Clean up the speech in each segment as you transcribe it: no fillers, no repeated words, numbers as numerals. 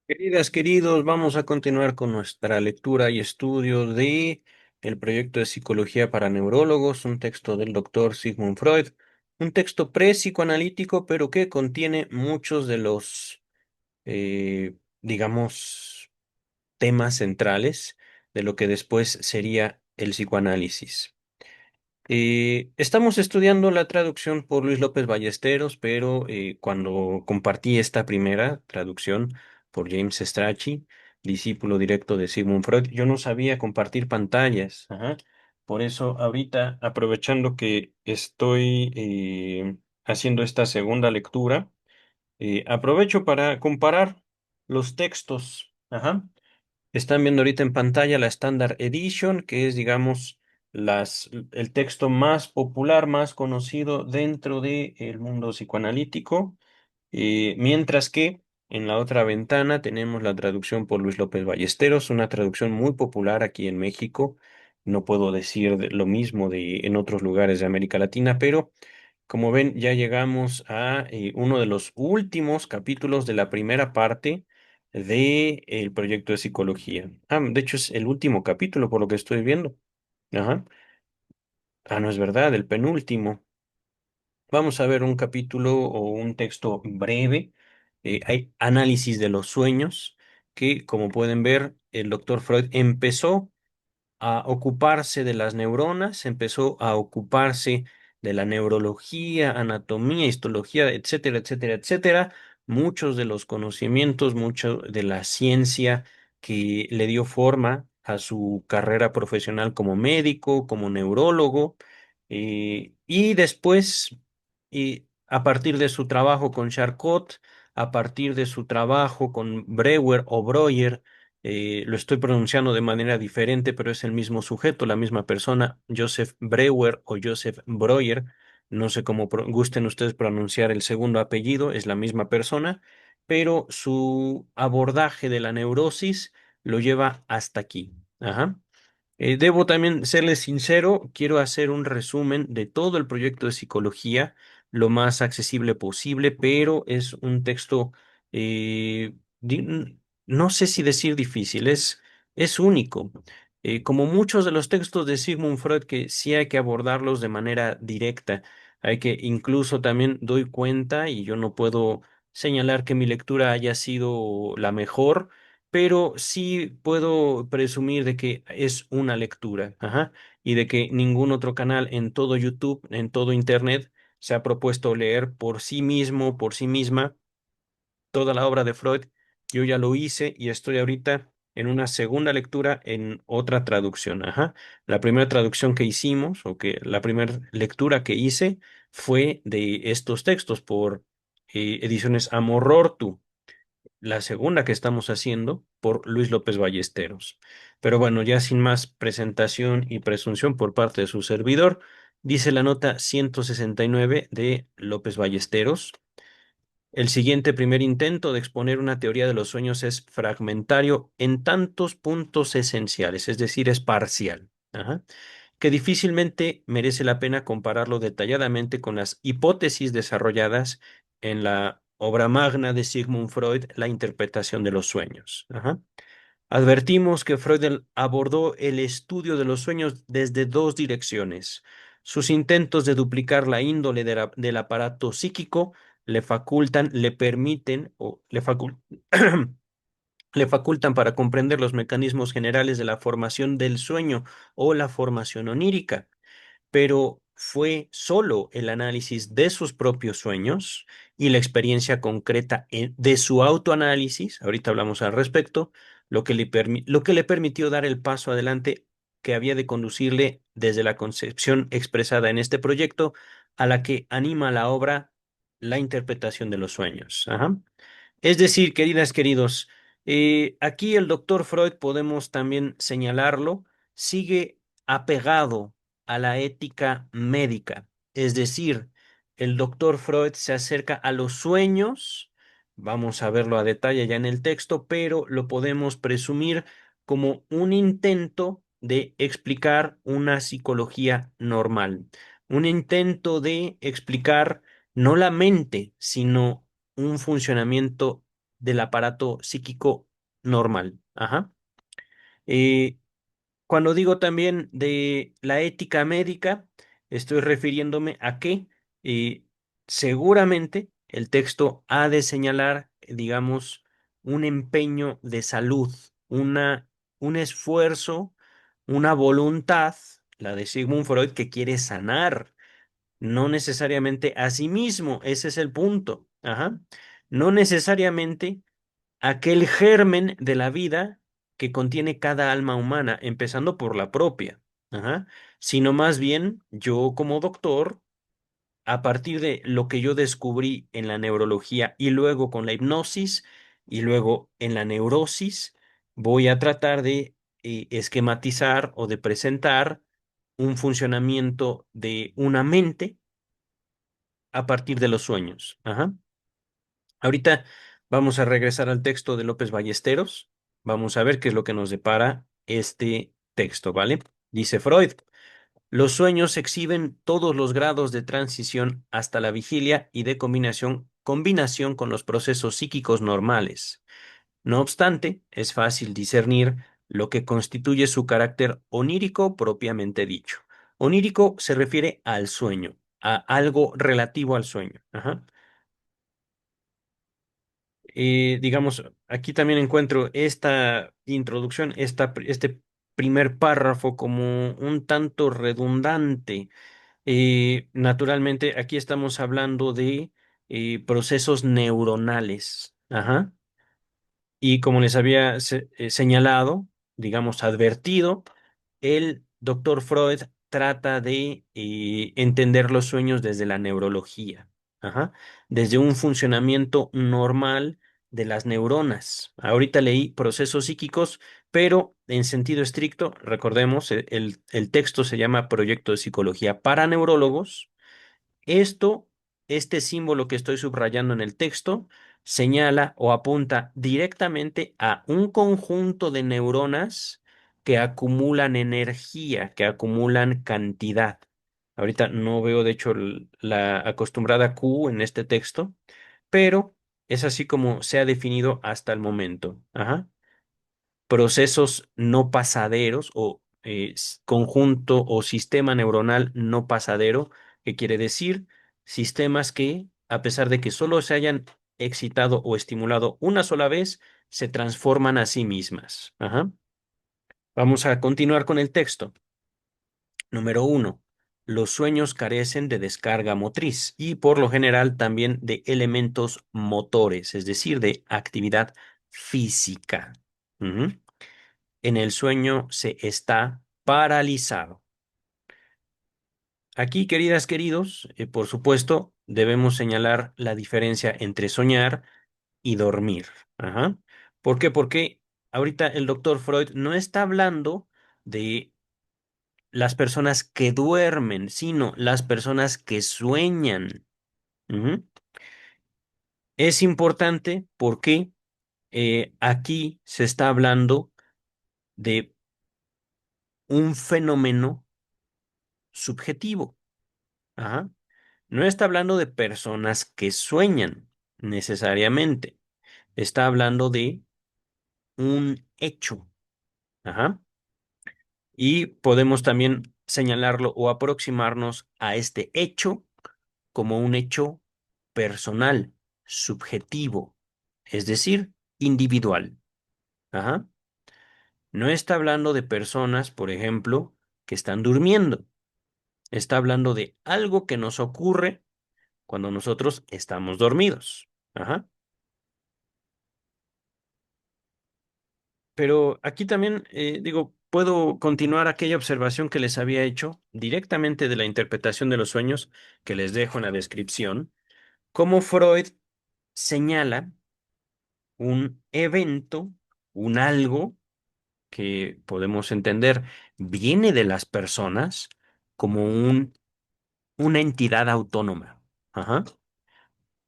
Queridas, queridos, vamos a continuar con nuestra lectura y estudio de el proyecto de Psicología para Neurólogos, un texto del doctor Sigmund Freud, un texto pre-psicoanalítico, pero que contiene muchos de los, digamos, temas centrales de lo que después sería el psicoanálisis. Estamos estudiando la traducción por Luis López Ballesteros, pero cuando compartí esta primera traducción por James Strachey, discípulo directo de Sigmund Freud, yo no sabía compartir pantallas. Ajá. Por eso ahorita, aprovechando que estoy haciendo esta segunda lectura, aprovecho para comparar los textos. Ajá. Están viendo ahorita en pantalla la Standard Edition, que es, digamos, el texto más popular, más conocido dentro del mundo psicoanalítico, mientras que en la otra ventana tenemos la traducción por Luis López Ballesteros, una traducción muy popular aquí en México. No puedo decir lo mismo en otros lugares de América Latina, pero como ven, ya llegamos a uno de los últimos capítulos de la primera parte del proyecto de psicología. De hecho es el último capítulo por lo que estoy viendo. Ajá. No es verdad, el penúltimo. Vamos a ver un capítulo o un texto breve. Hay análisis de los sueños que, como pueden ver, el doctor Freud empezó a ocuparse de las neuronas, empezó a ocuparse de la neurología, anatomía, histología, etcétera, etcétera, etcétera. Muchos de los conocimientos, mucho de la ciencia que le dio forma a su carrera profesional como médico, como neurólogo, y después, a partir de su trabajo con Charcot, a partir de su trabajo con Breuer o Breuer, lo estoy pronunciando de manera diferente, pero es el mismo sujeto, la misma persona, Joseph Breuer o Joseph Breuer. No sé cómo gusten ustedes pronunciar el segundo apellido, es la misma persona, pero su abordaje de la neurosis lo lleva hasta aquí. Ajá. Debo también serles sincero, quiero hacer un resumen de todo el proyecto de psicología, lo más accesible posible, pero es un texto, no sé si decir difícil, es único. Como muchos de los textos de Sigmund Freud, que sí hay que abordarlos de manera directa, hay que incluso también doy cuenta, y yo no puedo señalar que mi lectura haya sido la mejor, pero sí puedo presumir de que es una lectura, ajá, y de que ningún otro canal en todo YouTube, en todo Internet, se ha propuesto leer por sí mismo, por sí misma, toda la obra de Freud. Yo ya lo hice y estoy ahorita en una segunda lectura en otra traducción, ajá. La primera traducción que hicimos, o que la primera lectura que hice, fue de estos textos por Ediciones Amorortu, la segunda que estamos haciendo por Luis López Ballesteros. Pero bueno, ya sin más presentación y presunción por parte de su servidor, dice la nota 169 de López Ballesteros. El siguiente primer intento de exponer una teoría de los sueños es fragmentario en tantos puntos esenciales, es decir, es parcial. Ajá, que difícilmente merece la pena compararlo detalladamente con las hipótesis desarrolladas en la obra magna de Sigmund Freud, La interpretación de los sueños. Ajá. Advertimos que Freud abordó el estudio de los sueños desde dos direcciones. Sus intentos de duplicar la índole del aparato psíquico le facultan, le permiten o le facultan para comprender los mecanismos generales de la formación del sueño o la formación onírica, pero fue solo el análisis de sus propios sueños y la experiencia concreta de su autoanálisis, ahorita hablamos al respecto, lo que le permitió dar el paso adelante que había de conducirle desde la concepción expresada en este proyecto a la que anima la obra, la interpretación de los sueños. Ajá. Es decir, queridas, queridos, aquí el doctor Freud, podemos también señalarlo, sigue apegado a la ética médica. Es decir, el doctor Freud se acerca a los sueños, vamos a verlo a detalle ya en el texto, pero lo podemos presumir como un intento de explicar una psicología normal, un intento de explicar no la mente, sino un funcionamiento del aparato psíquico normal. Ajá. Eh, Cuando digo también de la ética médica, estoy refiriéndome a que eh, seguramente el texto ha de señalar, digamos, un empeño de salud, un esfuerzo, una voluntad, la de Sigmund Freud, que quiere sanar, no necesariamente a sí mismo, ese es el punto. Ajá. No necesariamente aquel germen de la vida que contiene cada alma humana, empezando por la propia, ajá, sino más bien yo como doctor, a partir de lo que yo descubrí en la neurología y luego con la hipnosis y luego en la neurosis, voy a tratar de esquematizar o de presentar un funcionamiento de una mente a partir de los sueños. Ajá. Ahorita vamos a regresar al texto de López Ballesteros. Vamos a ver qué es lo que nos depara este texto, ¿vale? Dice Freud, los sueños exhiben todos los grados de transición hasta la vigilia y de combinación con los procesos psíquicos normales. No obstante, es fácil discernir lo que constituye su carácter onírico propiamente dicho. Onírico se refiere al sueño, a algo relativo al sueño. Ajá. Digamos, aquí también encuentro esta introducción, este primer párrafo como un tanto redundante. Naturalmente, aquí estamos hablando de procesos neuronales. Ajá. Y como les había señalado, digamos, advertido, el doctor Freud trata de entender los sueños desde la neurología, ajá, desde un funcionamiento normal de las neuronas. Ahorita leí procesos psíquicos, pero en sentido estricto, recordemos, el texto se llama Proyecto de Psicología para Neurólogos. Esto, este símbolo que estoy subrayando en el texto, señala o apunta directamente a un conjunto de neuronas que acumulan energía, que acumulan cantidad. Ahorita no veo, de hecho, la acostumbrada Q en este texto, pero es así como se ha definido hasta el momento. Ajá. Procesos no pasaderos o conjunto o sistema neuronal no pasadero, que quiere decir sistemas que, a pesar de que solo se hayan excitado o estimulado una sola vez, se transforman a sí mismas. Ajá. Vamos a continuar con el texto. Número uno. Los sueños carecen de descarga motriz y por lo general también de elementos motores, es decir, de actividad física. Ujú. En el sueño se está paralizado. Aquí, queridas, queridos, por supuesto, debemos señalar la diferencia entre soñar y dormir. Ajá. ¿Por qué? Porque ahorita el doctor Freud no está hablando de las personas que duermen, sino las personas que sueñan. Ujú. Es importante porque aquí se está hablando de un fenómeno subjetivo. Ajá. No está hablando de personas que sueñan necesariamente. Está hablando de un hecho. Ajá. Y podemos también señalarlo o aproximarnos a este hecho como un hecho personal, subjetivo, es decir, individual. Ajá. No está hablando de personas, por ejemplo, que están durmiendo. Está hablando de algo que nos ocurre cuando nosotros estamos dormidos. Ajá. Pero aquí también, digo, puedo continuar aquella observación que les había hecho directamente de la interpretación de los sueños que les dejo en la descripción, cómo Freud señala un evento, un algo que podemos entender viene de las personas como una entidad autónoma. Ajá.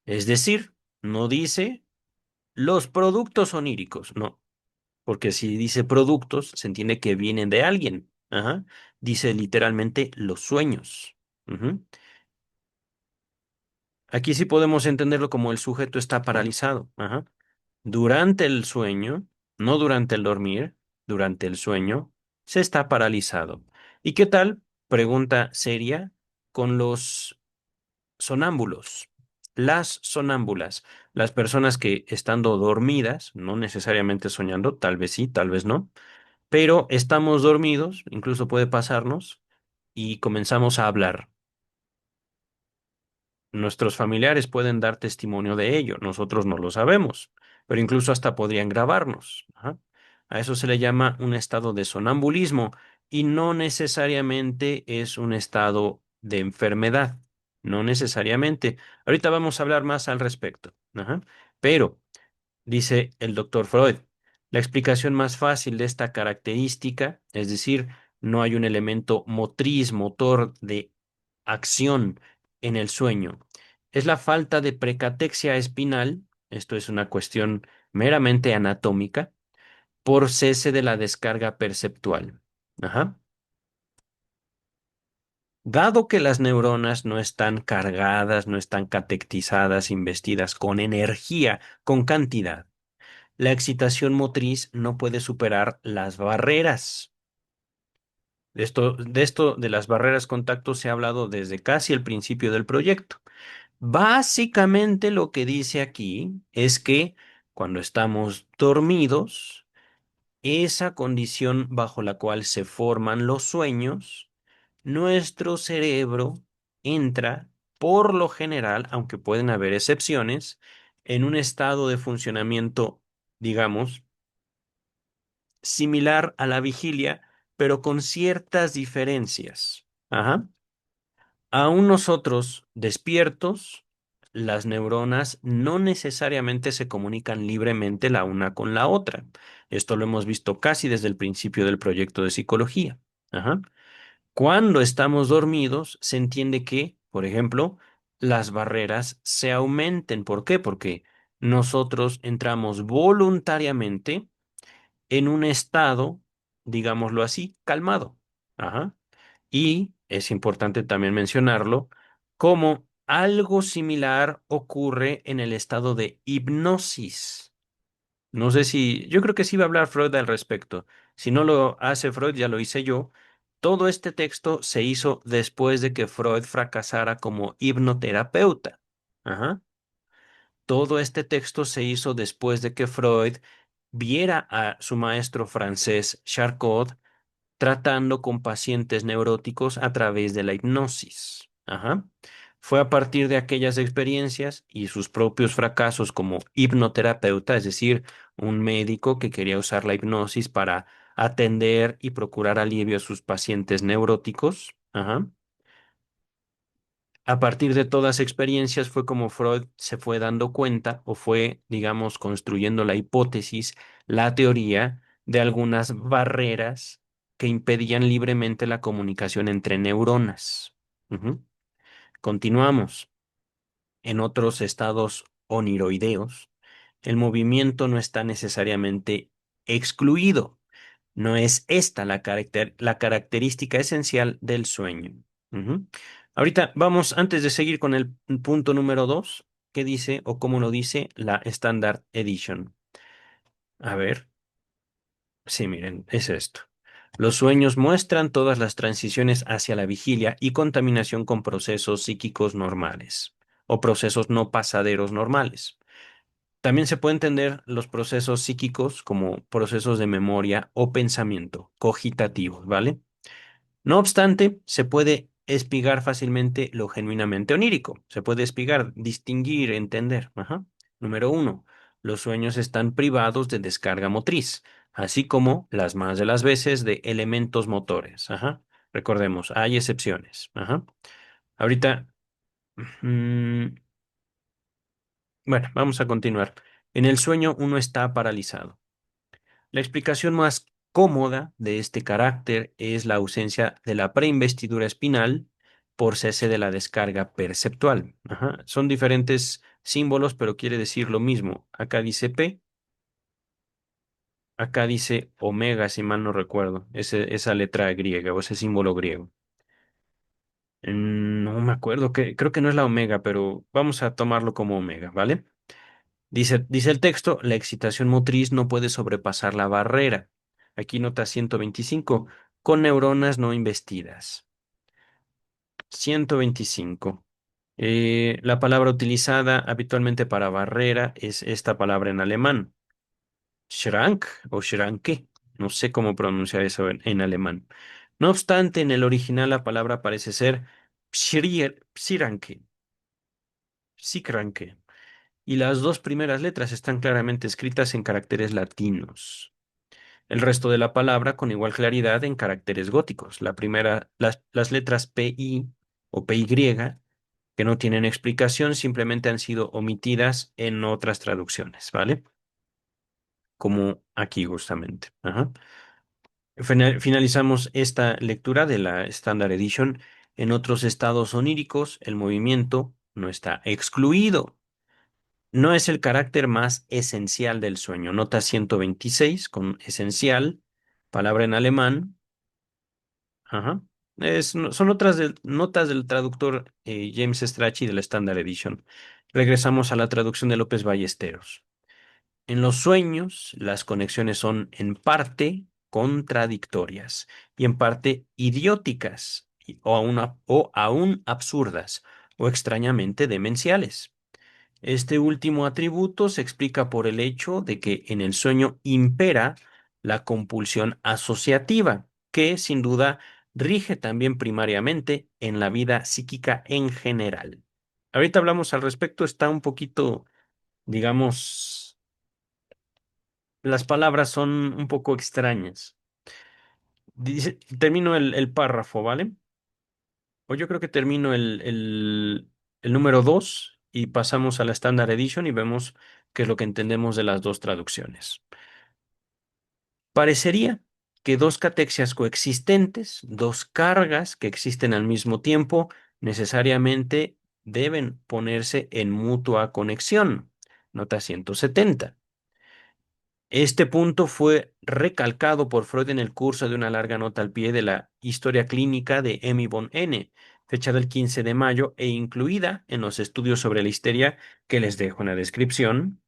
Es decir, no dice los productos oníricos, no. Porque si dice productos, se entiende que vienen de alguien. Ajá. Dice literalmente los sueños. Ujú. Aquí sí podemos entenderlo como el sujeto está paralizado. Ajá. Durante el sueño, no durante el dormir, durante el sueño, se está paralizado. ¿Y qué tal? Pregunta seria con los sonámbulos. Las sonámbulas, las personas que estando dormidas, no necesariamente soñando, tal vez sí, tal vez no, pero estamos dormidos, incluso puede pasarnos, y comenzamos a hablar. Nuestros familiares pueden dar testimonio de ello, nosotros no lo sabemos, pero incluso hasta podrían grabarnos. Ajá. A eso se le llama un estado de sonambulismo y no necesariamente es un estado de enfermedad, no necesariamente. Ahorita vamos a hablar más al respecto. Ajá. Pero dice el doctor Freud, la explicación más fácil de esta característica, es decir, no hay un elemento motriz, motor de acción en el sueño, es la falta de precatexia espinal, esto es una cuestión meramente anatómica, por cese de la descarga perceptual. Ajá. Dado que las neuronas no están cargadas, no están catectizadas, investidas con energía, con cantidad, la excitación motriz no puede superar las barreras. De las barreras contacto se ha hablado desde casi el principio del proyecto. Básicamente lo que dice aquí es que cuando estamos dormidos, esa condición bajo la cual se forman los sueños, nuestro cerebro entra, por lo general, aunque pueden haber excepciones, en un estado de funcionamiento, digamos, similar a la vigilia, pero con ciertas diferencias. Ajá. Aún nosotros despiertos, las neuronas no necesariamente se comunican libremente la una con la otra. Esto lo hemos visto casi desde el principio del proyecto de psicología. Ajá. Cuando estamos dormidos, se entiende que, por ejemplo, las barreras se aumenten. ¿Por qué? Porque nosotros entramos voluntariamente en un estado, digámoslo así, calmado. Ajá. Y es importante también mencionarlo, como algo similar ocurre en el estado de hipnosis. No sé si, yo creo que sí va a hablar Freud al respecto. Si no lo hace Freud, ya lo hice yo. Todo este texto se hizo después de que Freud fracasara como hipnoterapeuta. Ajá. Todo este texto se hizo después de que Freud viera a su maestro francés Charcot tratando con pacientes neuróticos a través de la hipnosis. Ajá. Fue a partir de aquellas experiencias y sus propios fracasos como hipnoterapeuta, es decir, un médico que quería usar la hipnosis para atender y procurar alivio a sus pacientes neuróticos. Ajá. A partir de todas experiencias fue como Freud se fue dando cuenta o fue, digamos, construyendo la hipótesis, la teoría de algunas barreras que impedían libremente la comunicación entre neuronas. Ujú. Continuamos. En otros estados oniroideos, el movimiento no está necesariamente excluido. No es esta la característica esencial del sueño. Ujú. Ahorita vamos, antes de seguir con el punto número 2, ¿qué dice o cómo lo dice la Standard Edition? A ver, sí, miren, es esto. Los sueños muestran todas las transiciones hacia la vigilia y contaminación con procesos psíquicos normales o procesos no pasaderos normales. También se puede entender los procesos psíquicos como procesos de memoria o pensamiento cogitativos, ¿vale? No obstante, se puede espigar fácilmente lo genuinamente onírico. Se puede espigar, distinguir, entender. Ajá. Número uno, los sueños están privados de descarga motriz, así como las más de las veces de elementos motores. Ajá. Recordemos, hay excepciones. Ajá. Ahorita, mm, bueno, vamos a continuar. En el sueño uno está paralizado. La explicación más cómoda de este carácter es la ausencia de la preinvestidura espinal por cese de la descarga perceptual. Ajá. Son diferentes símbolos, pero quiere decir lo mismo. Acá dice P, acá dice omega, si mal no recuerdo, esa letra griega o ese símbolo griego. No me acuerdo, creo que no es la omega, pero vamos a tomarlo como omega, ¿vale? Dice el texto, la excitación motriz no puede sobrepasar la barrera. Aquí nota 125, con neuronas no investidas. 125. La palabra utilizada habitualmente para barrera es esta palabra en alemán, Schrank o Schranke. No sé cómo pronunciar eso en alemán. No obstante, en el original la palabra parece ser Psiranke, Sikranke, y las dos primeras letras están claramente escritas en caracteres latinos. El resto de la palabra con igual claridad en caracteres góticos. La primera, las letras PI o PY, que no tienen explicación, simplemente han sido omitidas en otras traducciones, ¿vale? Como aquí justamente. Ajá. Finalizamos esta lectura de la Standard Edition. En otros estados oníricos, el movimiento no está excluido. No es el carácter más esencial del sueño. Nota 126 con esencial, palabra en alemán. Ajá. Son otras notas del traductor James Strachey de la Standard Edition. Regresamos a la traducción de López Ballesteros. En los sueños, las conexiones son en parte contradictorias y en parte idióticas o aún absurdas o extrañamente demenciales. Este último atributo se explica por el hecho de que en el sueño impera la compulsión asociativa, que sin duda rige también primariamente en la vida psíquica en general. Ahorita hablamos al respecto, está un poquito, digamos, las palabras son un poco extrañas. Termino el párrafo, ¿vale? O yo creo que termino el número 2 y pasamos a la Standard Edition y vemos qué es lo que entendemos de las dos traducciones. Parecería que dos catexias coexistentes, dos cargas que existen al mismo tiempo, necesariamente deben ponerse en mutua conexión. Nota 170. Este punto fue recalcado por Freud en el curso de una larga nota al pie de la Historia Clínica de Emmy von N., fecha del 15 de mayo e incluida en los estudios sobre la histeria que les dejo en la descripción.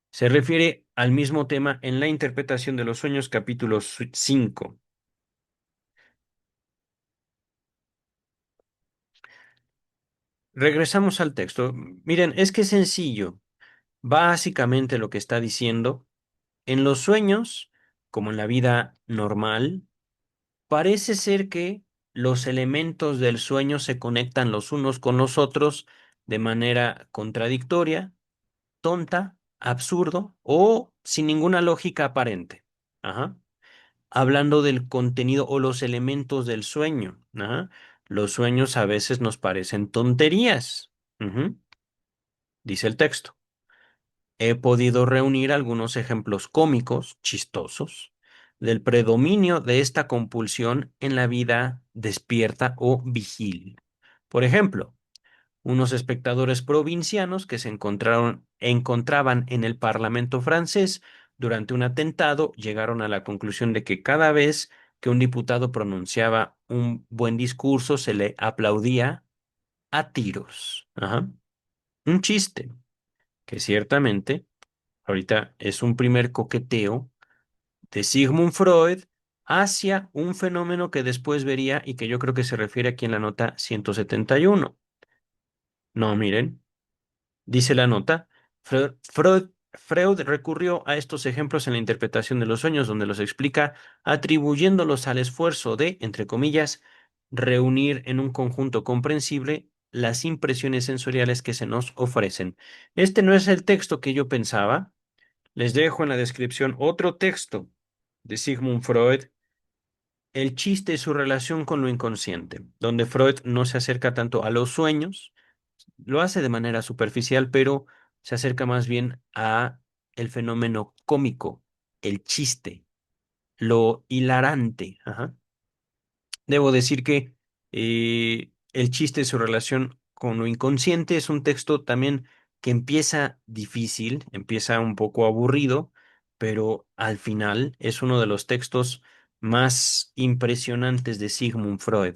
Se refiere al mismo tema en la interpretación de los sueños, capítulo 5. Regresamos al texto. Miren, es que es sencillo. Básicamente lo que está diciendo, en los sueños, como en la vida normal, parece ser que los elementos del sueño se conectan los unos con los otros de manera contradictoria, tonta, absurdo o sin ninguna lógica aparente. Ajá. Hablando del contenido o los elementos del sueño. Ajá. Los sueños a veces nos parecen tonterías. Ujú. Dice el texto. He podido reunir algunos ejemplos cómicos, chistosos, del predominio de esta compulsión en la vida despierta o vigil. Por ejemplo, unos espectadores provincianos que encontraban en el Parlamento francés durante un atentado llegaron a la conclusión de que cada vez que un diputado pronunciaba un buen discurso se le aplaudía a tiros. Ajá. Un chiste que ciertamente ahorita es un primer coqueteo de Sigmund Freud hacia un fenómeno que después vería y que yo creo que se refiere aquí en la nota 171. No, miren, dice la nota, Freud recurrió a estos ejemplos en la interpretación de los sueños, donde los explica atribuyéndolos al esfuerzo de, entre comillas, reunir en un conjunto comprensible las impresiones sensoriales que se nos ofrecen. Este no es el texto que yo pensaba. Les dejo en la descripción otro texto de Sigmund Freud, El chiste y su relación con lo inconsciente, donde Freud no se acerca tanto a los sueños, lo hace de manera superficial, pero se acerca más bien a el fenómeno cómico, el chiste, lo hilarante. Ajá. Debo decir que el chiste y su relación con lo inconsciente es un texto también que empieza difícil, empieza un poco aburrido, pero al final es uno de los textos más impresionantes de Sigmund Freud.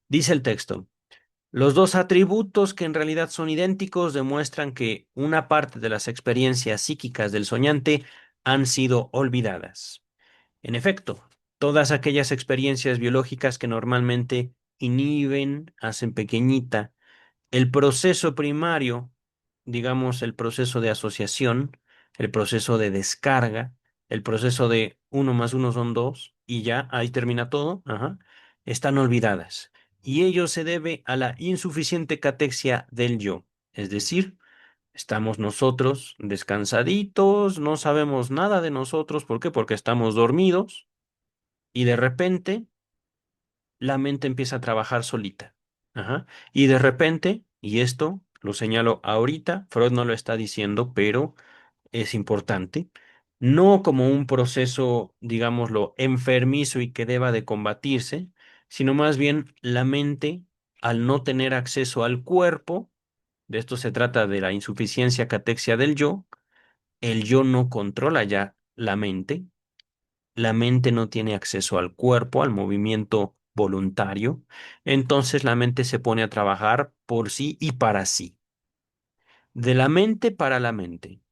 Dice el texto. Los dos atributos, que en realidad son idénticos, demuestran que una parte de las experiencias psíquicas del soñante han sido olvidadas. En efecto, todas aquellas experiencias biológicas que normalmente inhiben, hacen pequeñita el proceso primario, digamos, el proceso de asociación, el proceso de descarga, el proceso de uno más uno son dos y ya ahí termina todo, ajá, están olvidadas. Y ello se debe a la insuficiente catexia del yo. Es decir, estamos nosotros descansaditos, no sabemos nada de nosotros. ¿Por qué? Porque estamos dormidos y de repente la mente empieza a trabajar solita. Ajá. Y de repente, y esto lo señalo ahorita, Freud no lo está diciendo, pero es importante, no como un proceso, digámoslo, enfermizo y que deba de combatirse, sino más bien la mente, al no tener acceso al cuerpo, de esto se trata de la insuficiencia catexia del yo, el yo no controla ya la mente no tiene acceso al cuerpo, al movimiento voluntario, entonces la mente se pone a trabajar por sí y para sí, de la mente para la mente,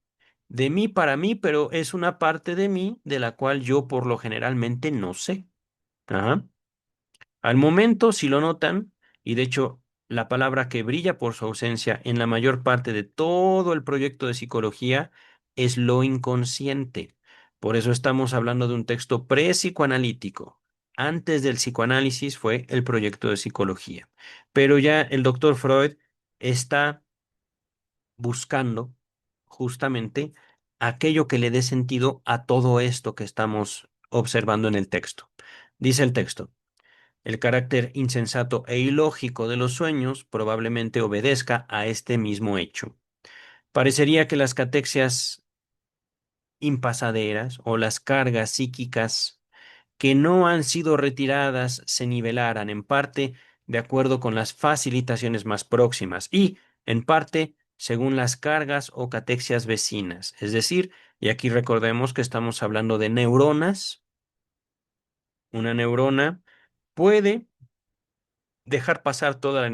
de mí para mí, pero es una parte de mí de la cual yo por lo generalmente no sé. Ajá. Al momento, si lo notan, y de hecho la palabra que brilla por su ausencia en la mayor parte de todo el proyecto de psicología es lo inconsciente. Por eso estamos hablando de un texto pre-psicoanalítico. Antes del psicoanálisis fue el proyecto de psicología. Pero ya el doctor Freud está buscando justamente aquello que le dé sentido a todo esto que estamos observando en el texto. Dice el texto. El carácter insensato e ilógico de los sueños probablemente obedezca a este mismo hecho. Parecería que las catexias impasaderas o las cargas psíquicas que no han sido retiradas se nivelaran en parte de acuerdo con las facilitaciones más próximas y, en parte, según las cargas o catexias vecinas. Es decir, y aquí recordemos que estamos hablando de neuronas, una neurona puede dejar pasar toda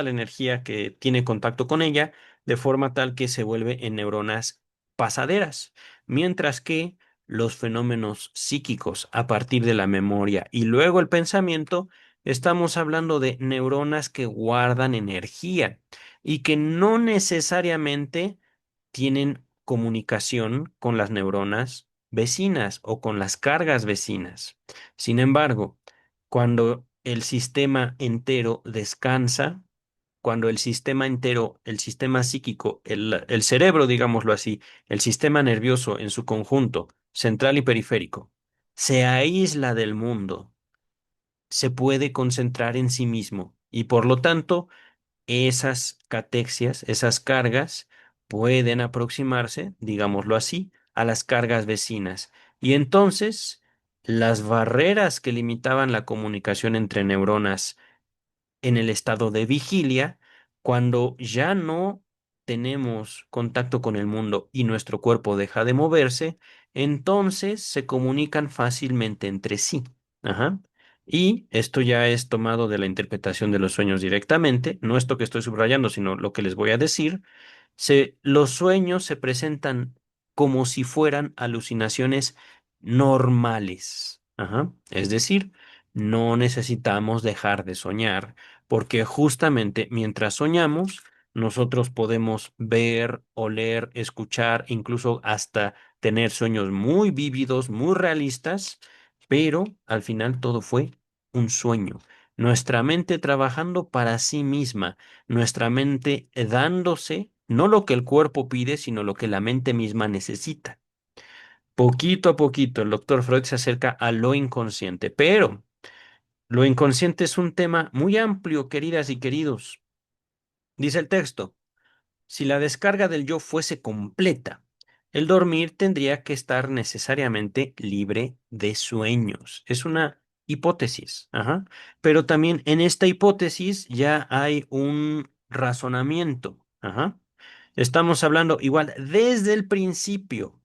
la energía que tiene contacto con ella, de forma tal que se vuelve en neuronas pasaderas, mientras que los fenómenos psíquicos a partir de la memoria y luego el pensamiento, estamos hablando de neuronas que guardan energía y que no necesariamente tienen comunicación con las neuronas vecinas o con las cargas vecinas. Sin embargo, cuando el sistema entero descansa, cuando el sistema entero, el sistema psíquico, el cerebro, digámoslo así, el sistema nervioso en su conjunto, central y periférico, se aísla del mundo, se puede concentrar en sí mismo y por lo tanto esas catexias, esas cargas, pueden aproximarse, digámoslo así, a las cargas vecinas. Y entonces, las barreras que limitaban la comunicación entre neuronas en el estado de vigilia, cuando ya no tenemos contacto con el mundo y nuestro cuerpo deja de moverse, entonces se comunican fácilmente entre sí. Ajá. Y esto ya es tomado de la interpretación de los sueños directamente, no esto que estoy subrayando, sino lo que les voy a decir. Los sueños se presentan como si fueran alucinaciones normales. Ajá. Es decir, no necesitamos dejar de soñar, porque justamente mientras soñamos, nosotros podemos ver, oler, escuchar, incluso hasta tener sueños muy vívidos, muy realistas, pero al final todo fue un sueño. Nuestra mente trabajando para sí misma, nuestra mente dándose no lo que el cuerpo pide, sino lo que la mente misma necesita. Poquito a poquito, el doctor Freud se acerca a lo inconsciente, pero lo inconsciente es un tema muy amplio, queridas y queridos. Dice el texto, si la descarga del yo fuese completa, el dormir tendría que estar necesariamente libre de sueños. Es una hipótesis, ajá. Pero también en esta hipótesis ya hay un razonamiento, ajá. Estamos hablando igual desde el principio.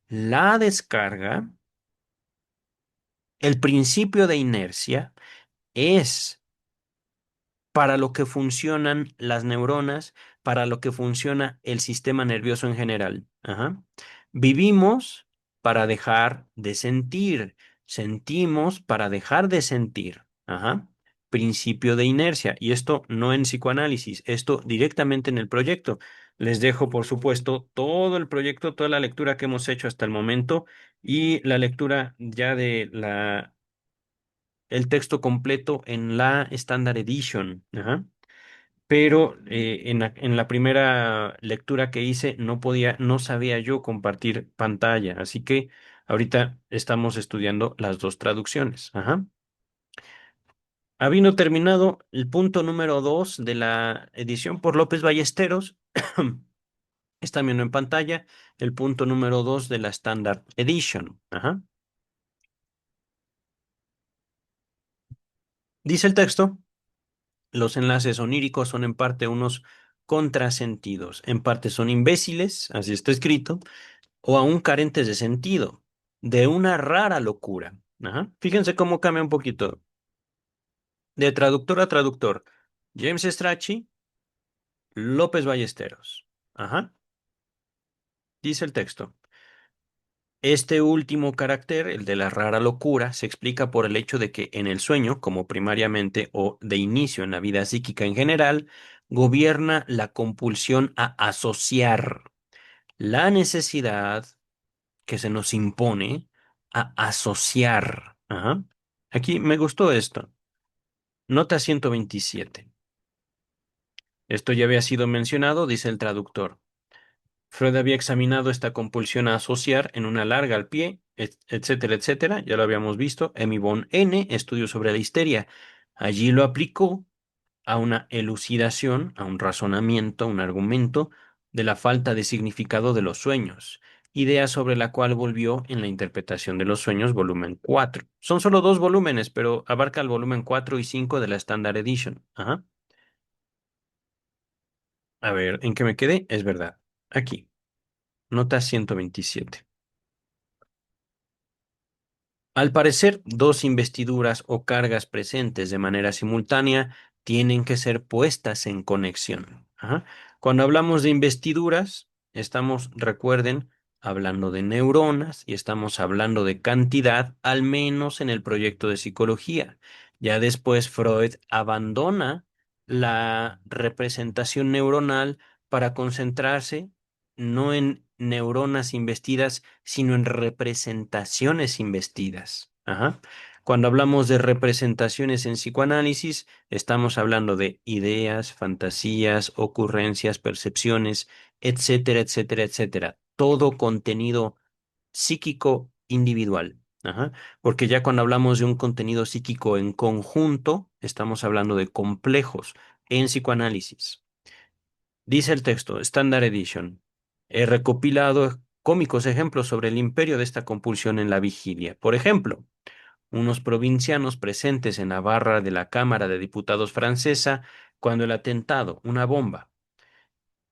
La descarga, el principio de inercia es para lo que funcionan las neuronas, para lo que funciona el sistema nervioso en general. Ajá. Vivimos para dejar de sentir, sentimos para dejar de sentir. Ajá. Principio de inercia. Y esto no en psicoanálisis, esto directamente en el proyecto. Les dejo, por supuesto, todo el proyecto, toda la lectura que hemos hecho hasta el momento y la lectura ya de el texto completo en la Standard Edition. Ajá. Pero en la primera lectura que hice no sabía yo compartir pantalla, así que ahorita estamos estudiando las dos traducciones. Ajá. Habiendo terminado el punto número 2 de la edición por López Ballesteros, están viendo en pantalla el punto número 2 de la Standard Edition. Ajá. Dice el texto. Los enlaces oníricos son en parte unos contrasentidos, en parte son imbéciles, así está escrito, o aún carentes de sentido, de una rara locura. Ajá. Fíjense cómo cambia un poquito. De traductor a traductor. James Strachey, López Ballesteros. Ajá. Dice el texto. Este último carácter, el de la rara locura, se explica por el hecho de que en el sueño, como primariamente o de inicio en la vida psíquica en general, gobierna la compulsión a asociar la necesidad que se nos impone a asociar. Ajá. Aquí me gustó esto. Nota 127. Esto ya había sido mencionado, dice el traductor. Freud había examinado esta compulsión a asociar en una larga al pie, etcétera, etcétera. Ya lo habíamos visto. Emmy von N. Estudio sobre la histeria. Allí lo aplicó a una elucidación, a un razonamiento, a un argumento de la falta de significado de los sueños, idea sobre la cual volvió en la interpretación de los sueños, volumen 4. Son solo dos volúmenes, pero abarca el volumen 4 y 5 de la Standard Edition. Ajá. A ver, ¿en qué me quedé? Es verdad. Aquí, nota 127. Al parecer, dos investiduras o cargas presentes de manera simultánea tienen que ser puestas en conexión. Ajá. Cuando hablamos de investiduras, estamos, recuerden, hablando de neuronas y estamos hablando de cantidad, al menos en el proyecto de psicología. Ya después Freud abandona la representación neuronal para concentrarse no en neuronas investidas, sino en representaciones investidas. Ajá. Cuando hablamos de representaciones en psicoanálisis, estamos hablando de ideas, fantasías, ocurrencias, percepciones, etcétera, etcétera, etcétera. Todo contenido psíquico individual. Ajá. Porque ya cuando hablamos de un contenido psíquico en conjunto, estamos hablando de complejos en psicoanálisis. Dice el texto, Standard Edition. He recopilado cómicos ejemplos sobre el imperio de esta compulsión en la vigilia. Por ejemplo, unos provincianos presentes en la barra de la Cámara de Diputados francesa cuando el atentado, una bomba,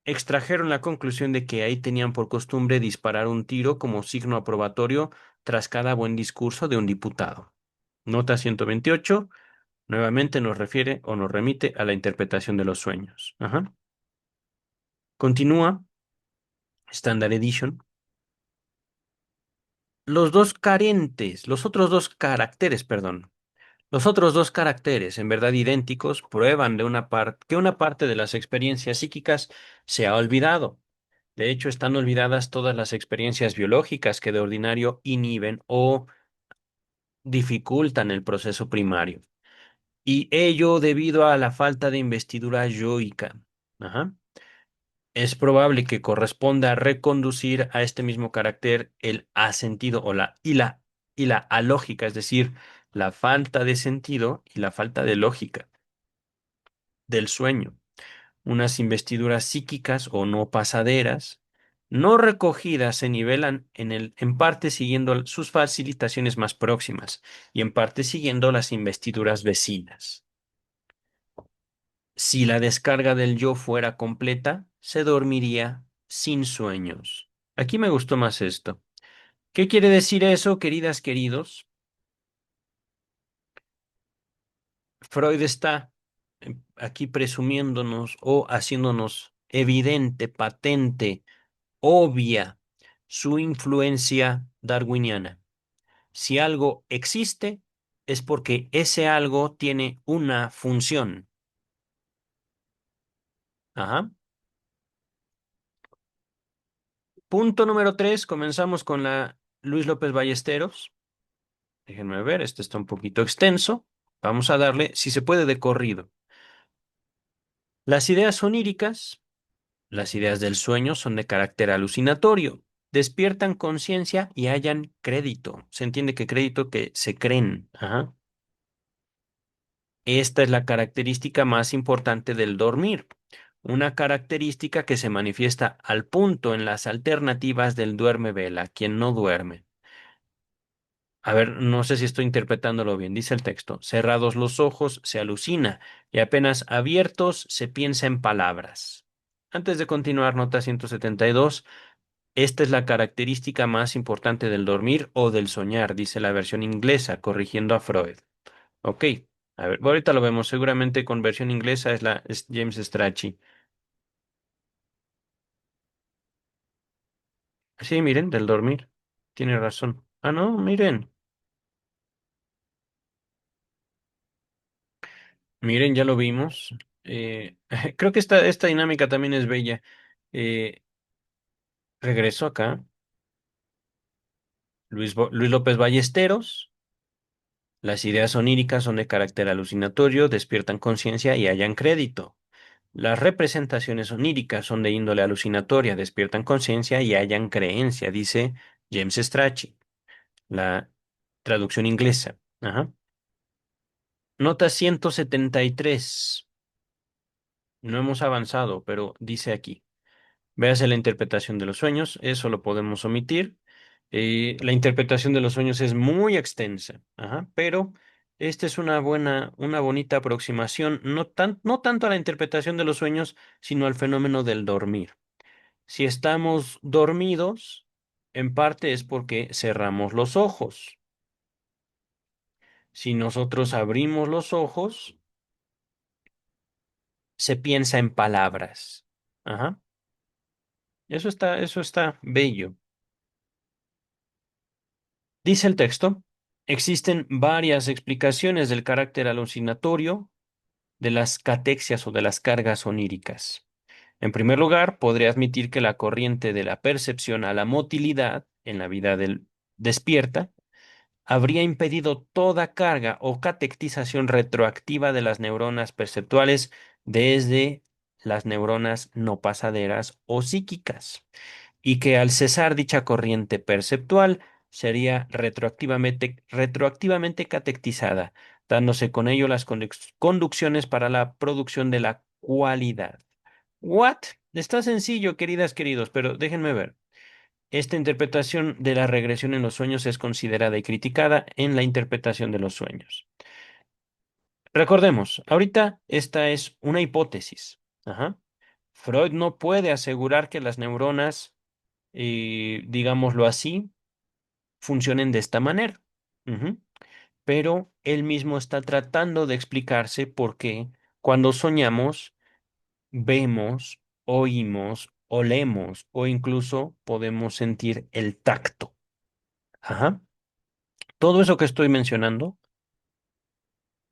extrajeron la conclusión de que ahí tenían por costumbre disparar un tiro como signo aprobatorio tras cada buen discurso de un diputado. Nota 128, nuevamente nos refiere o nos remite a la interpretación de los sueños. Ajá. Continúa, Standard Edition. Los dos carentes, los otros dos caracteres, perdón, los otros dos caracteres, en verdad idénticos, prueban de que una parte de las experiencias psíquicas se ha olvidado. De hecho, están olvidadas todas las experiencias biológicas que de ordinario inhiben o dificultan el proceso primario. Y ello debido a la falta de investidura yoica. Ajá. Es probable que corresponda reconducir a este mismo carácter el asentido y la alógica, es decir, la falta de sentido y la falta de lógica del sueño. Unas investiduras psíquicas o no pasaderas, no recogidas, se nivelan en parte siguiendo sus facilitaciones más próximas y en parte siguiendo las investiduras vecinas. Si la descarga del yo fuera completa, se dormiría sin sueños. Aquí me gustó más esto. ¿Qué quiere decir eso, queridas, queridos? Freud está aquí presumiéndonos o haciéndonos evidente, patente, obvia su influencia darwiniana. Si algo existe, es porque ese algo tiene una función. Ajá. Punto número 3, comenzamos con la Luis López Ballesteros. Déjenme ver, este está un poquito extenso. Vamos a darle, si se puede, de corrido. Las ideas oníricas, las ideas del sueño son de carácter alucinatorio. Despiertan conciencia y hallan crédito. Se entiende que crédito que se creen. Ajá. Esta es la característica más importante del dormir. Una característica que se manifiesta al punto en las alternativas del duerme vela, quien no duerme. A ver, no sé si estoy interpretándolo bien. Dice el texto, cerrados los ojos se alucina y apenas abiertos se piensa en palabras. Antes de continuar, nota 172, esta es la característica más importante del dormir o del soñar, dice la versión inglesa, corrigiendo a Freud. Ok, a ver, ahorita lo vemos, seguramente con versión inglesa es James Strachey. Sí, miren, del dormir. Tiene razón. Ah, no, miren. Miren, ya lo vimos. Creo que esta dinámica también es bella. Eh, regreso acá. Luis López Ballesteros. Las ideas oníricas son de carácter alucinatorio, despiertan conciencia y hallan crédito. Las representaciones oníricas son de índole alucinatoria, despiertan conciencia y hallan creencia, dice James Strachey, la traducción inglesa. Ajá. Nota 173. No hemos avanzado, pero dice aquí. Véase la interpretación de los sueños, eso lo podemos omitir. La interpretación de los sueños es muy extensa, ajá, pero esta es una bonita aproximación, no tanto a la interpretación de los sueños, sino al fenómeno del dormir. Si estamos dormidos, en parte es porque cerramos los ojos. Si nosotros abrimos los ojos, se piensa en palabras. Ajá. Eso está bello. Dice el texto, existen varias explicaciones del carácter alucinatorio de las catexias o de las cargas oníricas. En primer lugar, podría admitir que la corriente de la percepción a la motilidad en la vida del despierta habría impedido toda carga o catectización retroactiva de las neuronas perceptuales desde las neuronas no pasaderas o psíquicas y que al cesar dicha corriente perceptual sería retroactivamente catectizada, dándose con ello las conducciones para la producción de la cualidad. ¿What? Está sencillo, queridas, queridos, pero déjenme ver. Esta interpretación de la regresión en los sueños es considerada y criticada en la interpretación de los sueños. Recordemos, ahorita esta es una hipótesis. Ajá. Freud no puede asegurar que las neuronas, digámoslo así, funcionen de esta manera. Ujú. Pero él mismo está tratando de explicarse por qué cuando soñamos, vemos, oímos, olemos o incluso podemos sentir el tacto. Ajá. Todo eso que estoy mencionando,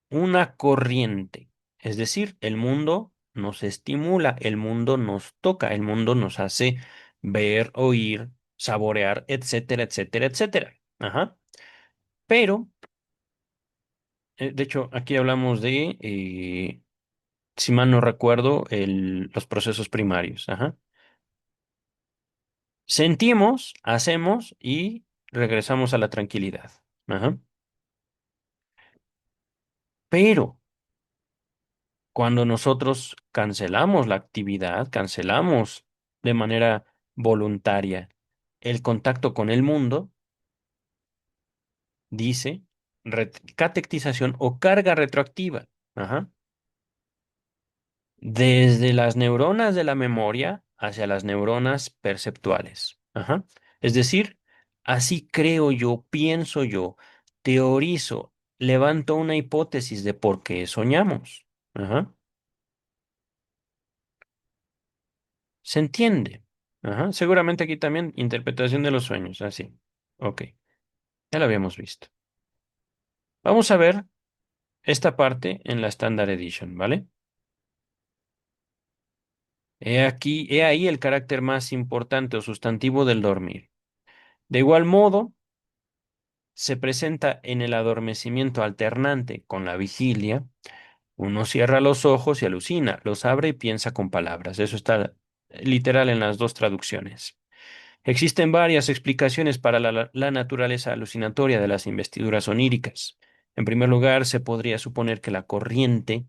una corriente. Es decir, el mundo nos estimula, el mundo nos toca, el mundo nos hace ver, oír, saborear, etcétera, etcétera, etcétera. Ajá. Pero de hecho, aquí hablamos de, si mal no recuerdo, los procesos primarios. Ajá. Sentimos, hacemos y regresamos a la tranquilidad. Ajá. Pero cuando nosotros cancelamos la actividad, cancelamos de manera voluntaria el contacto con el mundo, dice catectización o carga retroactiva. Ajá. Desde las neuronas de la memoria hacia las neuronas perceptuales. Ajá. Es decir, así creo yo, pienso yo, teorizo, levanto una hipótesis de por qué soñamos. Ajá. Se entiende. Ajá. Seguramente aquí también interpretación de los sueños. Así. Ok. Ya lo habíamos visto. Vamos a ver esta parte en la Standard Edition, ¿vale? He ahí el carácter más importante o sustantivo del dormir. De igual modo, se presenta en el adormecimiento alternante con la vigilia. Uno cierra los ojos y alucina, los abre y piensa con palabras. Eso está literal en las dos traducciones. Existen varias explicaciones para la naturaleza alucinatoria de las investiduras oníricas. En primer lugar, se podría suponer que la corriente,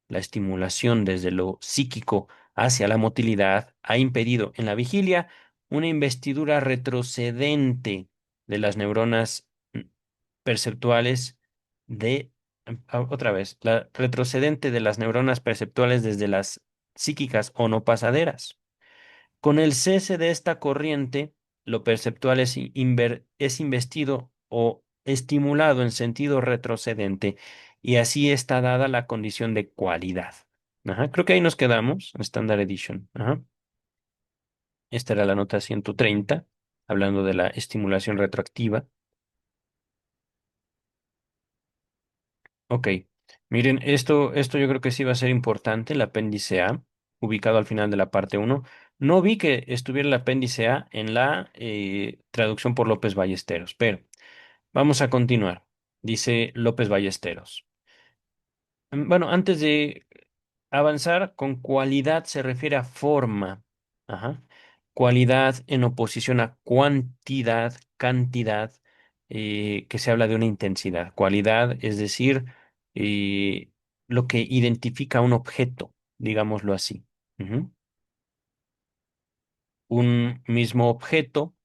la estimulación desde lo psíquico hacia la motilidad, ha impedido en la vigilia una investidura retrocedente de las neuronas perceptuales de, otra vez, la retrocedente de las neuronas perceptuales desde las psíquicas o no pasaderas. Con el cese de esta corriente, lo perceptual es investido o estimulado en sentido retrocedente y así está dada la condición de cualidad. Ajá, creo que ahí nos quedamos, Standard Edition. Ajá. Esta era la nota 130, hablando de la estimulación retroactiva. Ok, miren, esto yo creo que sí va a ser importante, el apéndice A, ubicado al final de la parte uno. No vi que estuviera el apéndice A en la traducción por López Ballesteros, pero vamos a continuar. Dice López Ballesteros. Bueno, antes de avanzar, con cualidad se refiere a forma. Ajá. Cualidad en oposición a cuantidad, cantidad, que se habla de una intensidad. Cualidad es decir, eh, lo que identifica un objeto, digámoslo así. Ujú. Un mismo objeto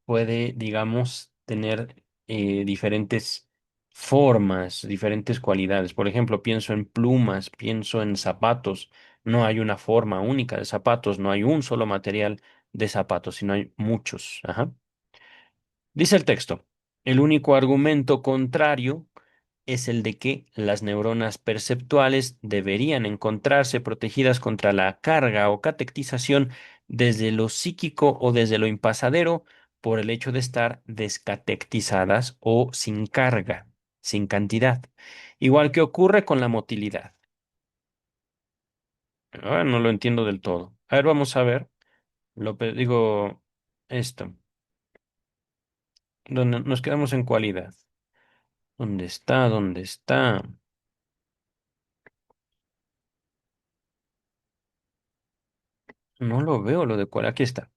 puede, digamos, tener diferentes formas, diferentes cualidades. Por ejemplo, pienso en plumas, pienso en zapatos. No hay una forma única de zapatos, no hay un solo material de zapatos, sino hay muchos. Ajá. Dice el texto, el único argumento contrario es el de que las neuronas perceptuales deberían encontrarse protegidas contra la carga o catectización desde lo psíquico o desde lo impasadero por el hecho de estar descatectizadas o sin carga, sin cantidad, igual que ocurre con la motilidad. Ahora no lo entiendo del todo. A ver, vamos a ver. Digo esto, donde nos quedamos en cualidad. ¿Dónde está? ¿Dónde está? No lo veo, lo de cual. Aquí está.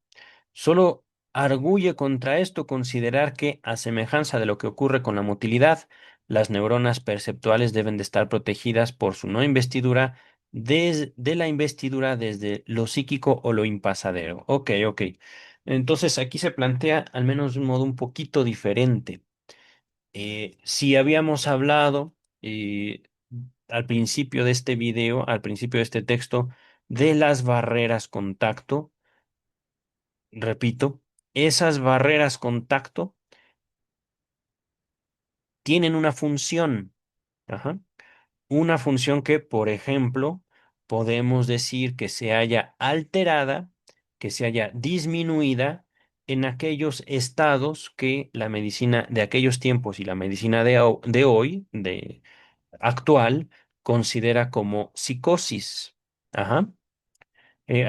Solo arguye contra esto considerar que, a semejanza de lo que ocurre con la motilidad, las neuronas perceptuales deben de estar protegidas por su no investidura de la investidura desde lo psíquico o lo impasadero. Ok, ok. Entonces aquí se plantea al menos de un modo un poquito diferente. Si habíamos hablado al principio de este video, al principio de este texto, de las barreras contacto, repito, esas barreras contacto tienen una función. Ajá. Una función que, por ejemplo, podemos decir que se haya alterada, que se haya disminuida en aquellos estados que la medicina de aquellos tiempos y la medicina de hoy, de actual, considera como psicosis. Ajá.